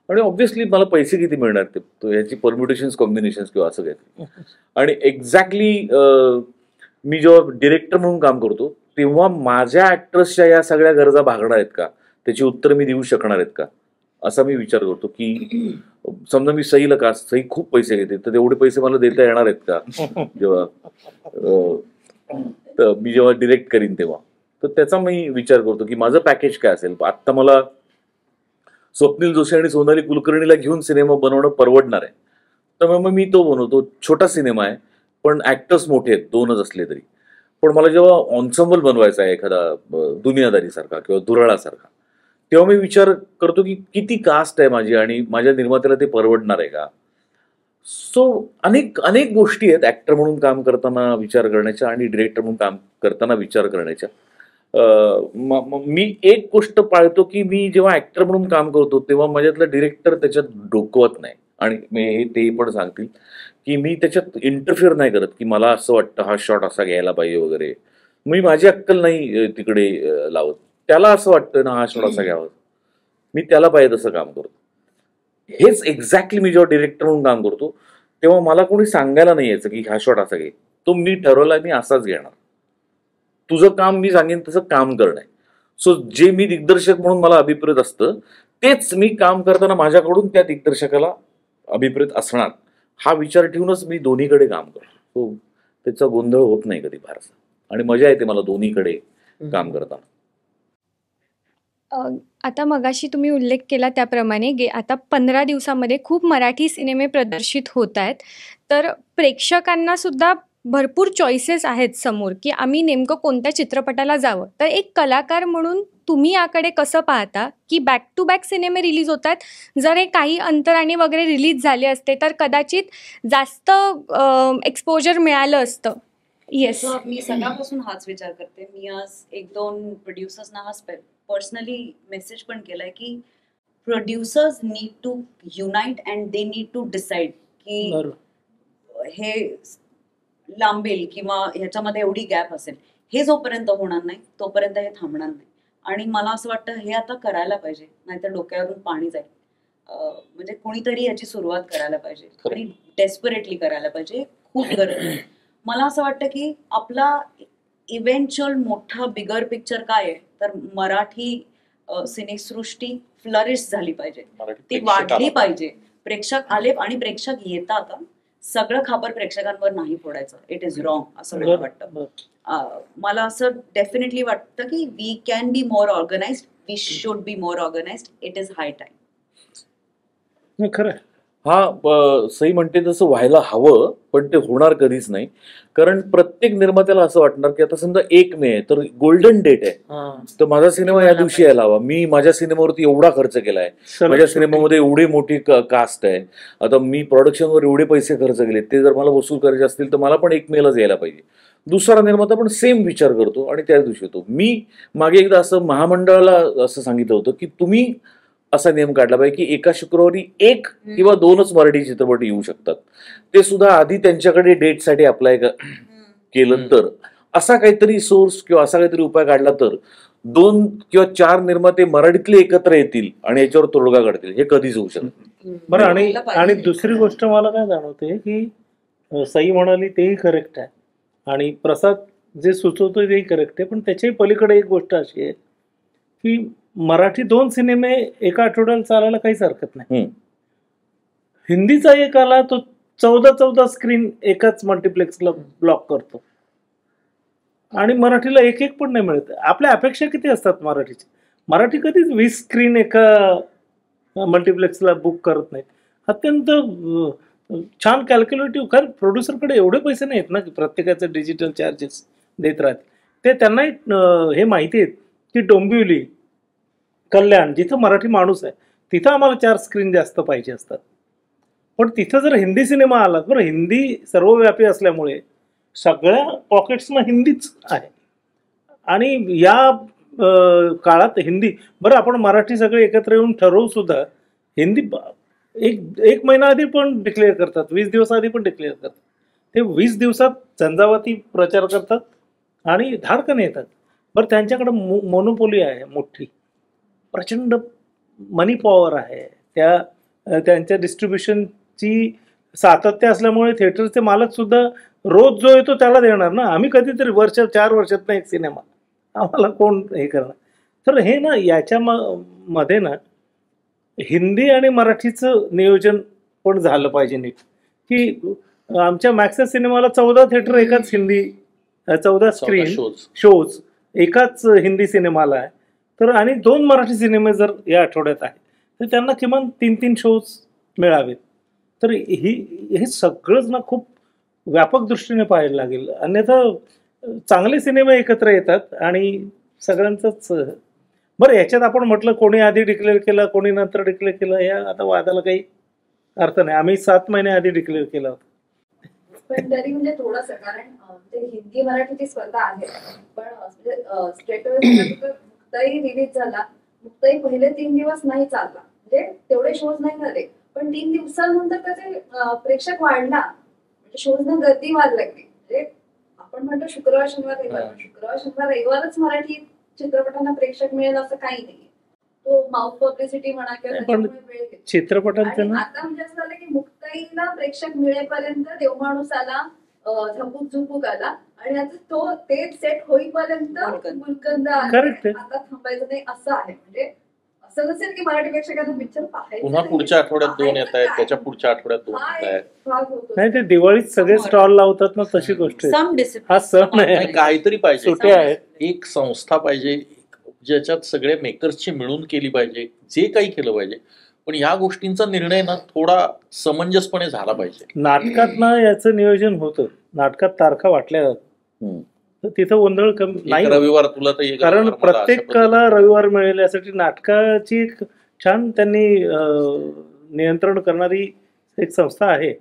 आणि ऑब्व्हियसली मला पैसे किती मिळणार ते याची परम्युटेशन्स कॉम्बिनेशन्स किंवा असं काय. आणि एक्झॅक्टली मी जेव्हा डिरेक्टर म्हणून काम करतो तेव्हा माझ्या ऍक्टर्सच्या या सगळ्या गरजा भागणार आहेत का, त्याची उत्तर मी देऊ शकणार आहेत का, असा मी विचार करतो. की समजा मी सईला का, सई खूप पैसे घेते तर तेवढे पैसे मला देता येणार आहेत का जेव्हा मी जेव्हा डिरेक्ट करीन तेव्हा. तर त्याचा मी विचार करतो की माझं पॅकेज काय असेल. आत्ता मला स्वप्नील जोशी आणि सोनाली कुलकर्णीला घेऊन सिनेमा बनवणं परवडणार आहे, तर मग मी तो बनवतो. छोटा सिनेमा आहे पण ऍक्टर्स मोठे आहेत, 2च असले तरी. पण मला जेव्हा ऑन्सेंबल बनवायचा आहे एखादा दुनियादारीसारखा किंवा दुराळासारखा, तेव्हा मी विचार करतो की किती कास्ट आहे माझी आणि माझ्या निर्मात्याला ते परवडणार आहे का. सो अनेक अनेक गोष्टी आहेत ऍक्टर म्हणून काम करताना विचार करण्याच्या आणि डिरेक्टर म्हणून काम करताना विचार करण्याच्या. मी एक गोष्ट पाळतो की मी जेव्हा ऍक्टर म्हणून काम करतो तेव्हा माझ्यातलं डिरेक्टर त्याच्यात डोकवत नाही. आणि ते पण सांगतील की मी त्याच्यात इंटरफिअर नाही करत की मला असं वाटतं हा शॉट असा घ्यायला पाहिजे वगैरे. मी माझी अक्कल नाही तिकडे लावत. त्याला असं वाटतं ना हा शॉट असा घ्यावा, मी त्याला पाहिजे तसं काम करतो. हेच एक्झॅक्टली मी जेव्हा डिरेक्टर म्हणून काम करतो तेव्हा मला कोणी सांगायला नाही यायचं की हा शॉट असा घे, तो मी ठरवला मी असाच घेणार. तुझं काम मी सांगेन तसं काम करणं आहे. सो जे मी दिग्दर्शक म्हणून मला अभिप्रेत असतं तेच मी काम करताना माझ्याकडून त्या दिग्दर्शकाला अभिप्रेत असणार हा विचार ठेवूनच मी दोन्हीकडे काम करतो. सो त्याचा गोंधळ होत नाही कधी फारसा आणि मजा येते मला दोन्हीकडे काम करताना. आता मगाशी तुम्ही उल्लेख केला त्याप्रमाणे आता 15 दिवसामध्ये खूप मराठी सिनेमे प्रदर्शित होत आहेत, तर प्रेक्षकांना सुद्धा भरपूर चॉईसेस आहेत समोर की आम्ही नेमकं कोणत्या चित्रपटाला जावं. तर एक कलाकार म्हणून तुम्ही याकडे कसं पाहता की बॅक टू बॅक सिनेमे रिलीज होत आहेत, जर हे काही अंतराने वगैरे रिलीज झाले असते तर कदाचित जास्त एक्सपोजर मिळालं असतं. येस, मी सगळ्यापासून हाच विचार करते. मी आज 1-2 प्रोड्युसर्सना हा पर्सनली मेसेज पण केलाय की producers need to unite and they need to decide की हे लांबेल किंवा ह्याच्यामध्ये एवढी गॅप असेल. हे जोपर्यंत होणार नाही तोपर्यंत हे थांबणार नाही. आणि मला असं वाटतं हे आता करायला पाहिजे, नाहीतर डोक्यावरून पाणी जाईल. म्हणजे कोणीतरी याची सुरुवात करायला पाहिजे आणि डेस्परेटली करायला पाहिजे. खूप गरज आहे. मला असं वाटतं की आपला इव्हेंच्युअल मोठा बिगर पिक्चर काय आहे तर मराठी सिनेसृष्टी फ्लरिश झाली पाहिजे, ती वाढली पाहिजे. प्रेक्षक आले आणि प्रेक्षक येतात. सगळं खापर प्रेक्षकांवर नाही फोडायचं. इट इज रॉंग असं मला वाटतं. मला असं डेफिनेटली वाटतं की we can be more organised, we should be more organised. It is high time. खरं हा सई म्हणते तसं व्हायला हवं, पण ते होणार कधीच नाही. कारण प्रत्येक निर्मात्याला असं वाटणार की आता समजा 1 मे आहे तर गोल्डन डेट आहे, तर माझा सिनेमा या दिवशी यायला हवा. मी माझ्या सिनेमावरती एवढा खर्च केलाय, माझ्या सिनेमामध्ये एवढी मोठी कास्ट आहे, आता मी प्रोडक्शनवर एवढे पैसे खर्च केले, ते जर मला वसूल करायचे असतील तर मला पण 1 मेलाच यायला पाहिजे. दुसरा निर्माता पण सेम विचार करतो आणि त्याच दिवशी येतो. मी मागे एकदा असं महामंडळाला असं सांगितलं होतं की तुम्ही असा नियम काढला पाहिजे की एका शुक्रवारी 1 किंवा 2च मराठी चित्रपट येऊ शकतात, ते सुद्धा आधी त्यांच्याकडे डेटसाठी अप्लाय केलं तर. असा काहीतरी सोर्स किंवा असा काहीतरी उपाय काढला तर 2 किंवा 4 निर्माते मराठीतले एकत्र येतील आणि याच्यावर तोडगा काढतील, हे कधीच होऊ शकत नाही. बरं, आणि व्हायला पाहिजे. आणि दुसरी गोष्ट मला काय जाणवते की सई म्हणाली तेही करेक्ट आहे आणि प्रसाद जे सुचवतोय तेही करेक्ट आहे, पण त्याच्याही पलीकडे एक गोष्ट अशी आहे की मराठी 2 सिनेमे एका आठवड्याला चालायला काहीच हरकत नाही. हिंदीचा एक आला तो 14 स्क्रीन एकाच मल्टिप्लेक्सला ब्लॉक करतो आणि मराठीला एक पण नाही मिळत. आपल्या अपेक्षा किती असतात मराठीची? मराठी कधीच 20 स्क्रीन एका मल्टिप्लेक्सला बुक करत नाहीत. अत्यंत छान कॅल्क्युलेटिव्ह, कारण प्रोड्युसरकडे एवढे पैसे नाहीत ना की प्रत्येकाचे डिजिटल चार्जेस देत राहतील. ते त्यांनाही हे माहिती आहेत की डोंबिवली, कल्याण जिथं मराठी माणूस आहे तिथं आम्हाला 4 स्क्रीन जास्त पाहिजे असतात. पण तिथं जर हिंदी सिनेमा आला, बरं हिंदी सर्वव्यापी असल्यामुळे सगळ्या पॉकेट्सना हिंदीच आहे आणि या काळात हिंदी, बरं आपण मराठी सगळे एकत्र येऊन ठरवू सुद्धा हिंदी एक महिना आधी पण डिक्लेअर करतात, 20 दिवस आधी पण डिक्लेअर करतात. ते 20 दिवसात झंझावाती प्रचार करतात आणि धाडकन येतात. बरं त्यांच्याकडे मोनोपोली आहे मोठी, प्रचंड मनी पॉवर आहे, त्यांच्या डिस्ट्रीब्युशनची सातत्य असल्यामुळे थिएटरचे मालक सुद्धा रोज जो येतो त्याला देणार ना. आम्ही कधीतरी 4 वर्षातनं एक सिनेमा, आम्हाला कोण हे करणार? तर हे ना याच्या मध्ये ना हिंदी आणि मराठीचं नियोजन पण झालं पाहिजे नीट, की आमच्या मॅक्सेस सिनेमाला 14 थिएटर एकाच हिंदी, 14 स्क्रीन शोज एकाच हिंदी सिनेमाला आहे. तर आणि 2 मराठी सिनेमे जर या आठवड्यात आहे तर त्यांना किमान 3 शोज मिळावेत. तर हे सगळंच ना खूप व्यापक दृष्टीने पाहायला लागेल, अन्यथा चांगले सिनेमे एकत्र येतात आणि सगळ्यांचंच. बरं याच्यात आपण म्हटलं कोणी आधी डिक्लेअर केलं कोणी नंतर डिक्लेअर केलं, या आता वादाला काही अर्थ नाही. आम्ही 7 महिने आधी डिक्लेअर केला होता. पण तरी म्हणजे थोडंसं, कारण हिंदी मराठीची स्पर्धा आहे, पण स्ट्रेट मुक्ताई रिलीज झाला, मुक्ताई पहिले 3 दिवस नाही चालला, म्हणजे तेवढे शोज नाही झाले, पण 3 दिवसानंतर त्याचे प्रेक्षक वाढला, म्हणजे शोजना गर्दी व्हायला लागली. म्हणजे आपण म्हणतो शुक्रवार शनिवार रविवारच मराठी चित्रपटांना प्रेक्षक मिळेल असं काही नाही. तो माउथ पब्लिसिटी म्हणा किंवा चित्रपटांचं आता म्हणजे असं झालं की मुक्ताईला प्रेक्षक मिळेपर्यंत देवमाणूस आला, झपूक आला, आणि आता ते सेट होईपर्यंत गुलकंद आता थांबायचं नाही असं आहे. म्हणजे असं नसेल की मराठी प्रेक्षकांना पिक्चर पाहायचं पुन्हा पुढच्या आठवड्यात 2 येत आहेत, त्याच्या पुढच्या आठवड्यात 2 येत आहेत. नाही ते दिवाळीत सगळे स्टॉल लावतात ना, तशी गोष्ट हा सण आहे, काहीतरी पाहिजे, सुट्ट्या आहेत. एक संस्था पाहिजे ज्याच्यात सगळे मेकर्सची मिळून केली पाहिजे, जे काही केलं पाहिजे. पण या गोष्टींचा निर्णय ना थोडा समंजसपणे झाला पाहिजे. नाटकात ना याचं नियोजन होतं, नाटकात तारखा वाटल्या जातात, तर तिथं गोंधळ कमी नाही. रविवार तुला तर कारण प्रत्येकाला रविवार मिळेल यासाठी नाटकाची एक छान त्यांनी नियंत्रण करणारी एक संस्था आहे.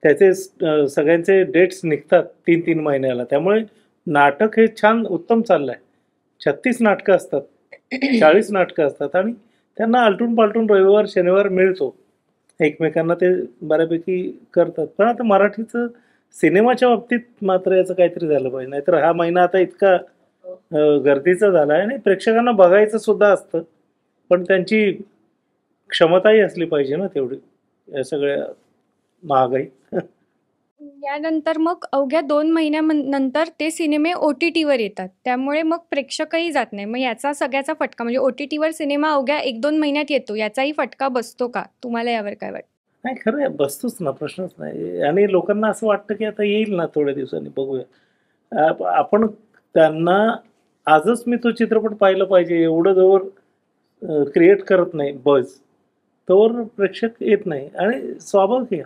त्याचे सगळ्यांचे डेट्स निघतात 3 महिन्याला, त्यामुळे नाटक हे छान उत्तम चाललंय. 36 नाटकं असतात, 40 नाटकं असतात आणि त्यांना आलटून पालटून रविवार शनिवार मिळतो एकमेकांना, ते बऱ्यापैकी करतात. पण आता मराठीचं सिनेमाच्या बाबतीत मात्र याचं काहीतरी झालं पाहिजे, नाहीतर हा महिना आता इतका गर्दीचा झाला आहे आणि प्रेक्षकांना बघायचं सुद्धा असतं, पण त्यांची क्षमताही असली पाहिजे ना तेवढी, या सगळ्या महागाई. यानंतर मग अवघ्या 2 महिन्यानंतर ते सिनेमे OTT वर येतात, त्यामुळे मग प्रेक्षकही जात नाही. मग याचा सगळ्याचा फटका, म्हणजे OTT वर सिनेमा अवघ्या 1-2 महिन्यात येतो, याचाही फटका बसतो का? तुम्हाला यावर काय वाटतं? नाही, खरं आहे, बसतोच ना, प्रश्नच नाही. आणि लोकांना असं वाटतं की आता येईल ना थोड्या दिवसांनी, बघूया. आपण त्यांना आजच मी तो चित्रपट पाहिला पाहिजे एवढं जोवर क्रिएट करत नाही बज, तोवर प्रेक्षक येत नाही. आणि स्वाभाविक आहे,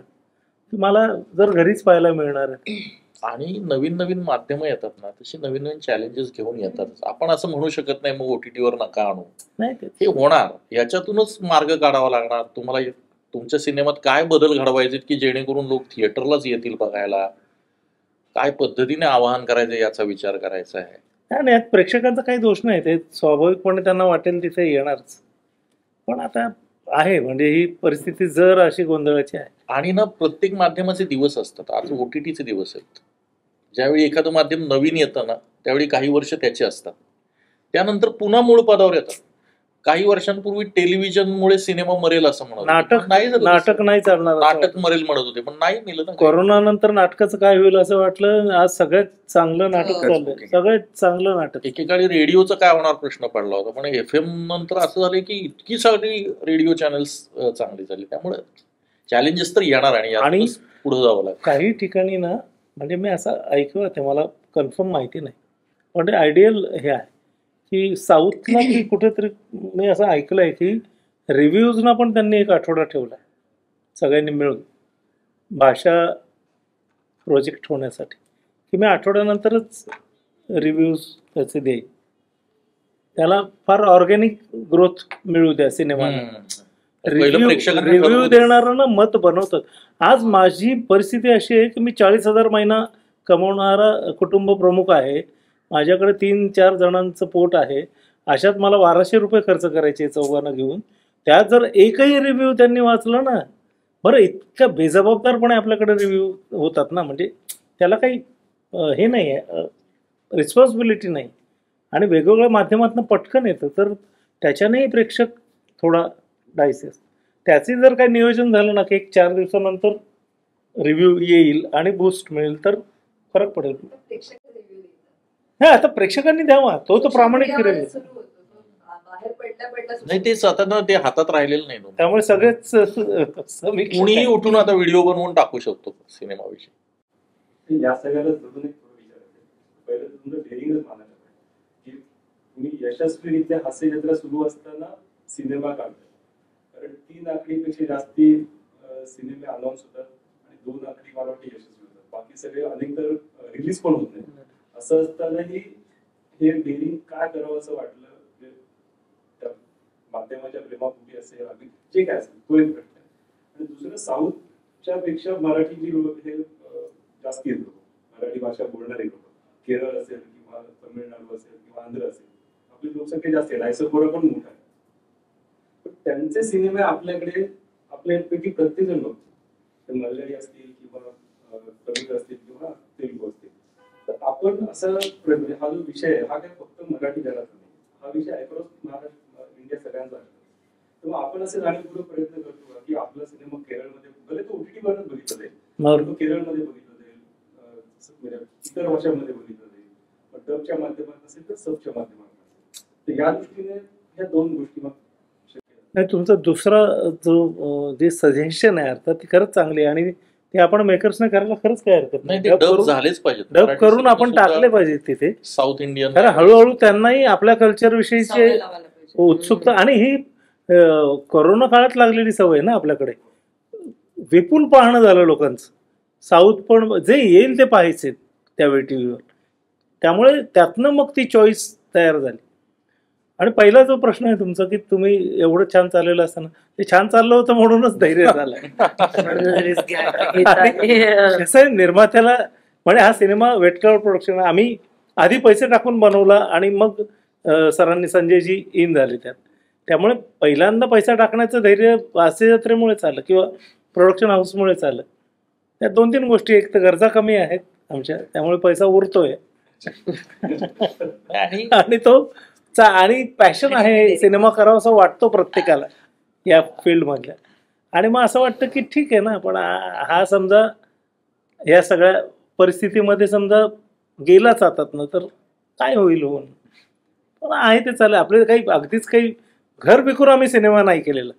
मला जर घरीच पाहायला मिळणार आहे. आणि नवीन नवीन माध्यमं येतात ना, तशी नवीन नवीन चॅलेंजेस घेऊन येतात. आपण असं म्हणू शकत नाही मग OTT वर नका आणू, नाही हे होणार, याच्यातूनच मार्ग काढावा लागणार. तुम्हाला तुमच्या सिनेमात काय बदल घडवायचे की जेणेकरून लोक थिएटरलाच येतील बघायला, काय पद्धतीने आवाहन करायचं याचा विचार करायचा आहे. आणि यात प्रेक्षकांचा काही दोष नाही, ते स्वाभाविकपणे त्यांना वाटेल तिथे येणारच. पण आता आहे, म्हणजे ही परिस्थिती जर अशी गोंधळाची आहे. आणि ना प्रत्येक माध्यमाचे दिवस असतात. आज OTTचे दिवस आहेत. ज्यावेळी एखादं माध्यम नवीन येतं ना, त्यावेळी काही वर्ष त्याचे असतात. त्यानंतर पुन्हा मूळ पदावर येतात. काही वर्षांपूर्वी टेलिव्हिजनमुळे सिनेमा मरेल असं म्हणत होते. नाटक पण नाही झालं नाटक तसं. नाही चालणार असं नाटक वाटलं. मरेल म्हणत होते पण नाही मिळलं ना. कोरोना नंतर नाटकाचं काय होईल असं वाटलं. आज सगळ्यात चांगलं नाटक हो. चाललंय, सगळ्यात चांगलं नाटक. एकेकाळी रेडिओचं काय होणार प्रश्न पडला होता, पण FM नंतर असं झालं की इतकी सगळी रेडिओ चॅनल्स चांगली झाली. त्यामुळे चॅलेंजेस तर येणार आणि आणि यातूनच पुढे जावं लागेल. काही ठिकाणी ना, म्हणजे मी असं ऐकलं ते, मला कन्फर्म माहिती नाही, पण ते आयडियल हे आहे की साऊथला की कुठेतरी मी असं ऐकलंय की रिव्ह्यूजना पण त्यांनी एक आठवडा ठेवलाय सगळ्यांनी मिळून भाषा प्रोजेक्ट होण्यासाठी, की मी आठवड्यानंतरच रिव्ह्यूज त्याचे देईन. त्याला फार ऑर्गॅनिक ग्रोथ मिळू द्या सिनेमाला. पहिलं प्रेक्षकांना रिव्ह्यू कळू- देणाऱ्यांना मत बनवतात. आज माझी परिस्थिती अशी आहे की मी 40,000 महिना कमवणारा कुटुंब प्रमुख आहे. माझ्याकडे 3-4 जणांचं पोट आहे. अशात मला 1200 रुपये खर्च करायचे चौघांना घेऊन. त्यात जर एकही रिव्ह्यू त्यांनी वाचला ना, बरं इतका बेजबाबदारपणे आपल्याकडे रिव्ह्यू होतात ना, म्हणजे त्याला काही हे नाही आहे, रिस्पॉन्सिबिलिटी नाही, आणि वेगवेगळ्या माध्यमातून पटकन येतं, तर त्याच्यानेही प्रेक्षक थोडा डायसेस. त्याचे जर काही नियोजन झालं ना की एक 4 दिवसानंतर रिव्ह्यू येईल आणि बूस्ट मिळेल तर फरक पडेल. प्रेक्षक review देतात. हा, आता प्रेक्षकांनी द्यावा, तो प्रामाणिक Social media फिरेल. वर सुरू होतो. तो बाहेर पडल्या नाही तेच आता ना, ते हातात राहिलेलं नाही. त्यामुळे सगळेच समीक्षक कुणीही आहेत. उठून आता व्हिडिओ बनवून टाकू शकतो सिनेमाविषयी. या सगळ्याला जोडून एक थोडं विचारायचं. पहिलं तर तुमचं डेअरिंगच मानायला पाहिजे की तुम्ही यशस्वीरित्या हास्य जत्रा सुरू असताना सिनेमा काढताय. कारण 3 आकडीपेक्षा जास्ती सिनेमे अनाऊन्स होतात आणि 2 आकडी मला वाटते यशस्वी होतात. बाकी सगळे अनेक तर रिलीज पण होत नाही. असं असतानाही हे डेअरिंग काय करावं असं वाटलं, म्हणजे त्या माध्यमाच्या प्रेमापोटी असेल आम्ही जे काय असेल तो एक प्रश्न आहे. आणि दुसरं, साऊथच्या पेक्षा मराठी जी लोक हे जास्ती आहेत लोक, मराठी भाषा बोलणारे लोक, केरळ असेल किंवा तमिळनाडू असेल किंवा आंध्र असेल, आपली लोकसंख्या जास्त आहे, डायस्पोरा पण मोठा आहे. पण त्यांचे सिनेमे आपल्याकडे आपल्यापैकी प्रत्येक जण बघतो. ते मल्याळी असतील किंवा तमिळ असतील किंवा तेलुगू असतील. तर आपण असं हा जो विषय आहे हा काय फक्त मराठी जगाचा नाही, हा विषय अक्रॉस महाराष्ट्र इंडिया सगळ्यांचा आहे. तर मग आपण असे जाणीवपूर्वक प्रयत्न करतो का की आपला सिनेमा केरळमध्ये, भले तो OTT वरच बघितला जाईल, तो केरळमध्ये बघितला जाईल, इतर भाषांमध्ये बघितलं जाईल, पण डबच्या माध्यमात असेल तर सबच्या माध्यमात असेल. तर या दृष्टीने ह्या 2 गोष्टी मग नाही, तुमचा दुसरा जो जे सजेशन आहे अर्थात ती खरंच चांगली आहे, आणि ते आपण मेकर्सने करायला खरंच काय हरकत नाही, नाही. ते डब झालेच पाहिजेत. डब मराठी करून सिनेमा आपण सुद्धा टाकले पाहिजे तिथे. साऊथ इंडियन कारण हळूहळू त्यांनाही आपल्या कल्चर विषयीचे सवय लावायला पाहिजे. उत्सुकता, आणि ही कोरोना काळात लागलेली सवय ना आपल्याकडे, विपुल पाहणं झालं लोकांचं. साऊथ पण जे येईल ते पाहायचे त्यावेळी टीव्हीवर, त्यामुळे त्यातनं मग ती चॉईस तयार झाली. आणि पहिला जो प्रश्न आहे तुमचा की तुम्ही एवढं छान चाललेलं असताना, ते छान चाललं होतं म्हणूनच धैर्य झालं. कसं आहे, निर्मात्याला म्हणजे हा सिनेमा वेटकर प्रोडक्शन, आम्ही आधी पैसे टाकून बनवला आणि मग सरांनी संजयजी इन झाले त्यात. त्यामुळे पहिल्यांदा पैसा टाकण्याचं धैर्य हास्य जत्रेमुळेच आलं किंवा प्रोडक्शन हाऊसमुळेच आलं. त्या 2-3 गोष्टी, एक तर गरजा कमी आहेत आमच्या, त्यामुळे पैसा उरतोय आणि तो आणि पॅशन आहे, सिनेमा करावा असं वाटतो प्रत्येकाला या फील्डमधल्या. आणि मग असं वाटतं की ठीक आहे ना, पण हा समजा या सगळ्या परिस्थितीमध्ये समजा गेलाच हातात ना, तर काय होईल होऊन. पण आहे ते चालेल. आपले काही अगदीच काही घर विकून आम्ही सिनेमा नाही केलेला,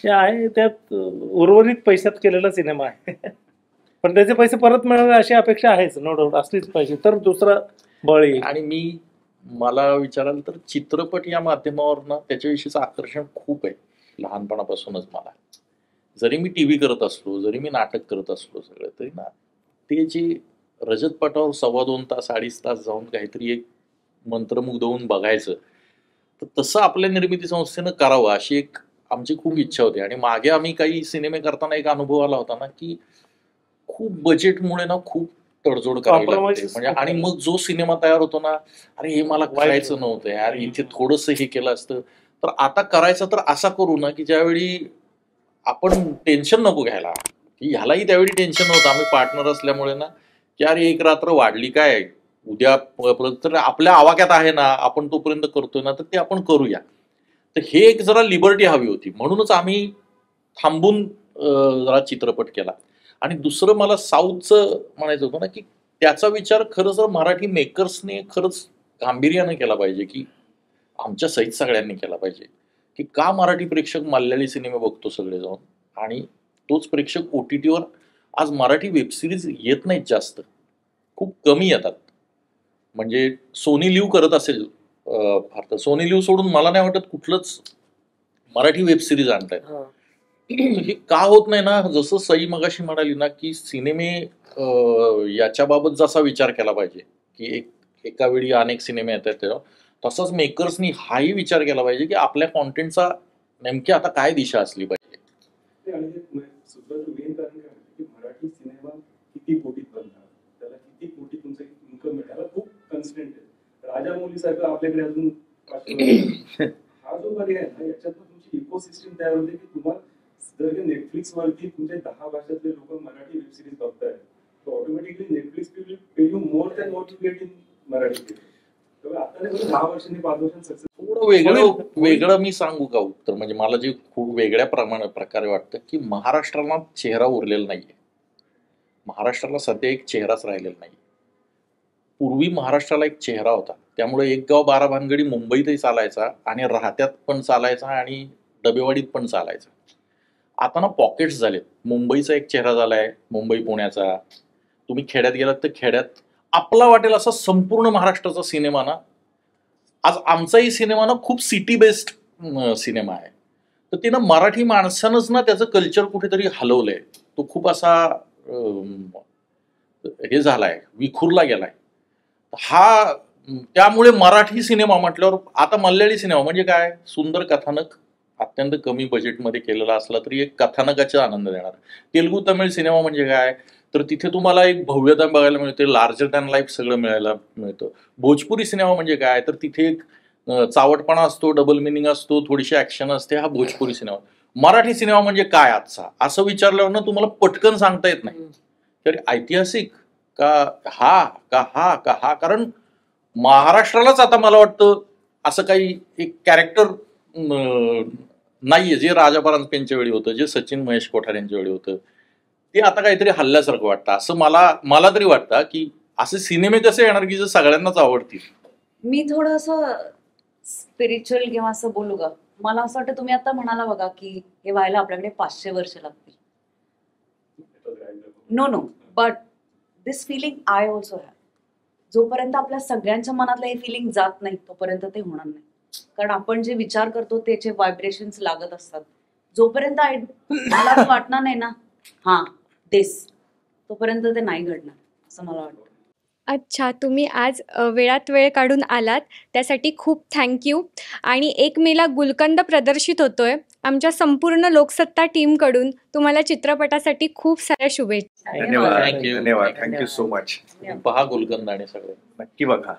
ते आहे त्यात उर्वरित पैशात केलेला सिनेमा आहे. पण त्याचे पैसे परत मिळावे अशी अपेक्षा आहेच, नो डाऊट असलीच पाहिजे, तर दुसरा बळ येईल. आणि मला विचाराल तर चित्रपट या माध्यमावर ना त्याच्याविषयीचं आकर्षण खूप आहे लहानपणापासूनच. मला जरी मी टीव्ही करत असलो, जरी मी नाटक करत असलो, सगळं तरी ना ते जे रजतपटावर 2.25 तास 2.5 तास जाऊन काहीतरी एक मंत्रमुग्ध होऊन बघायचं, तर तसं आपल्या निर्मिती संस्थेनं करावं अशी एक आमची खूप इच्छा होती. आणि मागे आम्ही काही सिनेमे करताना एक अनुभव आला होता ना की खूप बजेटमुळे ना खूप तडजोड करावी लागते. म्हणजे आणि मग जो सिनेमा तयार होतो ना, अरे हे मला करायचं नव्हतं यार, इथे थोडंसं हे केलं असतं. तर आता करायचं तर असा करू ना की ज्यावेळी आपण टेन्शन नको घ्यायला, की ह्यालाही त्यावेळी टेन्शन नव्हतं. आम्ही पार्टनर असल्यामुळे ना की अरे एक रात्र वाढली काय, उद्या तर आपल्या आवाक्यात आहे ना, आपण तोपर्यंत करतोय ना, तर ते आपण करूया. तर हे एक जरा लिबर्टी हवी होती, म्हणूनच आम्ही थांबून जरा चित्रपट केला. आणि दुसरं मला साऊथचं म्हणायचं होतं ना, की त्याचा विचार खरंच मराठी मेकर्सने खरंच गांभीर्यानं केला पाहिजे, की आमच्या सहित सगळ्यांनी केला पाहिजे, की का मराठी प्रेक्षक मल्याळी सिनेमे बघतो सगळे जाऊन, आणि तोच प्रेक्षक OTTवर आज मराठी वेबसिरीज येत नाहीत जास्त, खूप कमी येतात. म्हणजे सोनी लिव्ह करत असेल फार तर, सोनी लिव्ह सोडून मला नाही वाटत कुठलंच मराठी वेबसिरीज आणतायत. हे का होत नाही ना, जसं सई मगाशी म्हणाली ना, की सिनेमे याच्याबाबत जसा विचार केला पाहिजे, की एका वेळी अनेक सिनेमे येत आहेत, तसंच मेकर्सनी हाही विचार केला पाहिजे, की आपल्या कॉन्टेंटचा नेमकी आता काय दिशा असली पाहिजे. आणि सुचवायचं मेन कारण काय की मराठी सिनेमा किती कोटीत बनणार, त्याला किती कोटी तुमचं इन्कम मिळाला खूप कन्स्टंट आहे. राजामौलीसारखं आपल्याकडे अजून हा जो पर्याय आहे ना, याच्यातून तुमची इकोसिस्टम तयार होते, की तुम्हाला जर नेटफ्लिक्सवरती तुमचे 10 भाषातले लोक मराठी वेबसिरीज बघतायत, तर automatically Netflix will pay you more than what you get in Marathi. आता 10 वर्षांनी 5 वर्षांनी सक्सेस. थोडं वेगळं मी सांगू का उत्तर, म्हणजे मला जे खूप वेगळ्या प्रकारे वाटतं, की महाराष्ट्राला चेहरा उरलेला नाहीये. महाराष्ट्राला सध्या एक चेहराच राहिलेला नाही. पूर्वी महाराष्ट्राला एक चेहरा होता, त्यामुळे एक गाव 12 भानगडी मुंबईतही चालायचा, आणि राहत्यात पण चालायचा, आणि डबेवाडीत पण चालायचा. आता ना पॉकेट्स झालेत. मुंबईचा एक चेहरा झालाय, मुंबई पुण्याचा. तुम्ही खेड्यात गेलात तर खेड्यात आपला वाटेल असा संपूर्ण महाराष्ट्राचा सिनेमा ना, आज आमचाही सिनेमा ना खूप सिटी बेस्ड सिनेमा आहे. तर ते ना मराठी माणसानंच ना त्याचं कल्चर कुठेतरी हलवलंय. तो खूप असा हे झालाय, विखुरला गेलाय. हा त्यामुळे मराठी सिनेमा म्हटल्यावर आता मल्याळी सिनेमा म्हणजे काय, सुंदर कथानक अत्यंत कमी बजेटमध्ये केलेला असला तरी एक कथानकाचा आनंद देणार. तेलुगू तमिळ सिनेमा म्हणजे काय, तर तिथे तुम्हाला एक भव्यता बघायला मिळते, लार्जर दॅन लाईफ सगळं मिळायला मिळतं. भोजपुरी सिनेमा म्हणजे काय, तर तिथे एक चावटपणा असतो, डबल मिनिंग असतो, थोडीशी ऍक्शन असते. हा भोजपुरी सिनेमा. मराठी सिनेमा म्हणजे काय आजचा, असं विचारल्यावर ना तुम्हाला पटकन सांगता येत नाही, तर ऐतिहासिक का हा का हा का हा. कारण महाराष्ट्रालाच आता मला वाटतं असं काही एक कॅरेक्टर नाहीये जे राजा परांजपेंच्या वेळी होतं, जे सचिन महेश कोठार यांच्या वेळी होतं. ते आता काहीतरी हल्ल्यासारखं वाटतं, असं मला तरी वाटतं, की असे सिनेमे कसे येणार की जे सगळ्यांनाच आवडतील. मी थोडं असं स्पिरिच्युअल किंवा असं बोलू का, मला असं वाटतं तुम्ही आता म्हणाला बघा की हे व्हायला आपल्याकडे 500 वर्ष लागतील. No but this feeling I also have. जोपर्यंत आपल्या सगळ्यांच्या मनातलं हे फिलिंग जात नाही तोपर्यंत ते होणार नाही. कारण आपण जे विचार करतो त्याचे व्हायब्रेशन्स लागत असतात. जोपर्यंत मला वाटणार नाही ना हा दिस, तोपर्यंत ते नाही घडणार असं मला वाटतं. अच्छा, तुम्ही आज वेळात वेळ काढून आलात त्यासाठी खूप थँक्यू. आणि 1 मेला गुलकंद प्रदर्शित होतोय. आमच्या संपूर्ण लोकसत्ता टीमकडून तुम्हाला चित्रपटासाठी खूप साऱ्या शुभेच्छा. धन्यवाद. Thank you so much. पहा गुलकंद आणि सगळं नक्की बघा.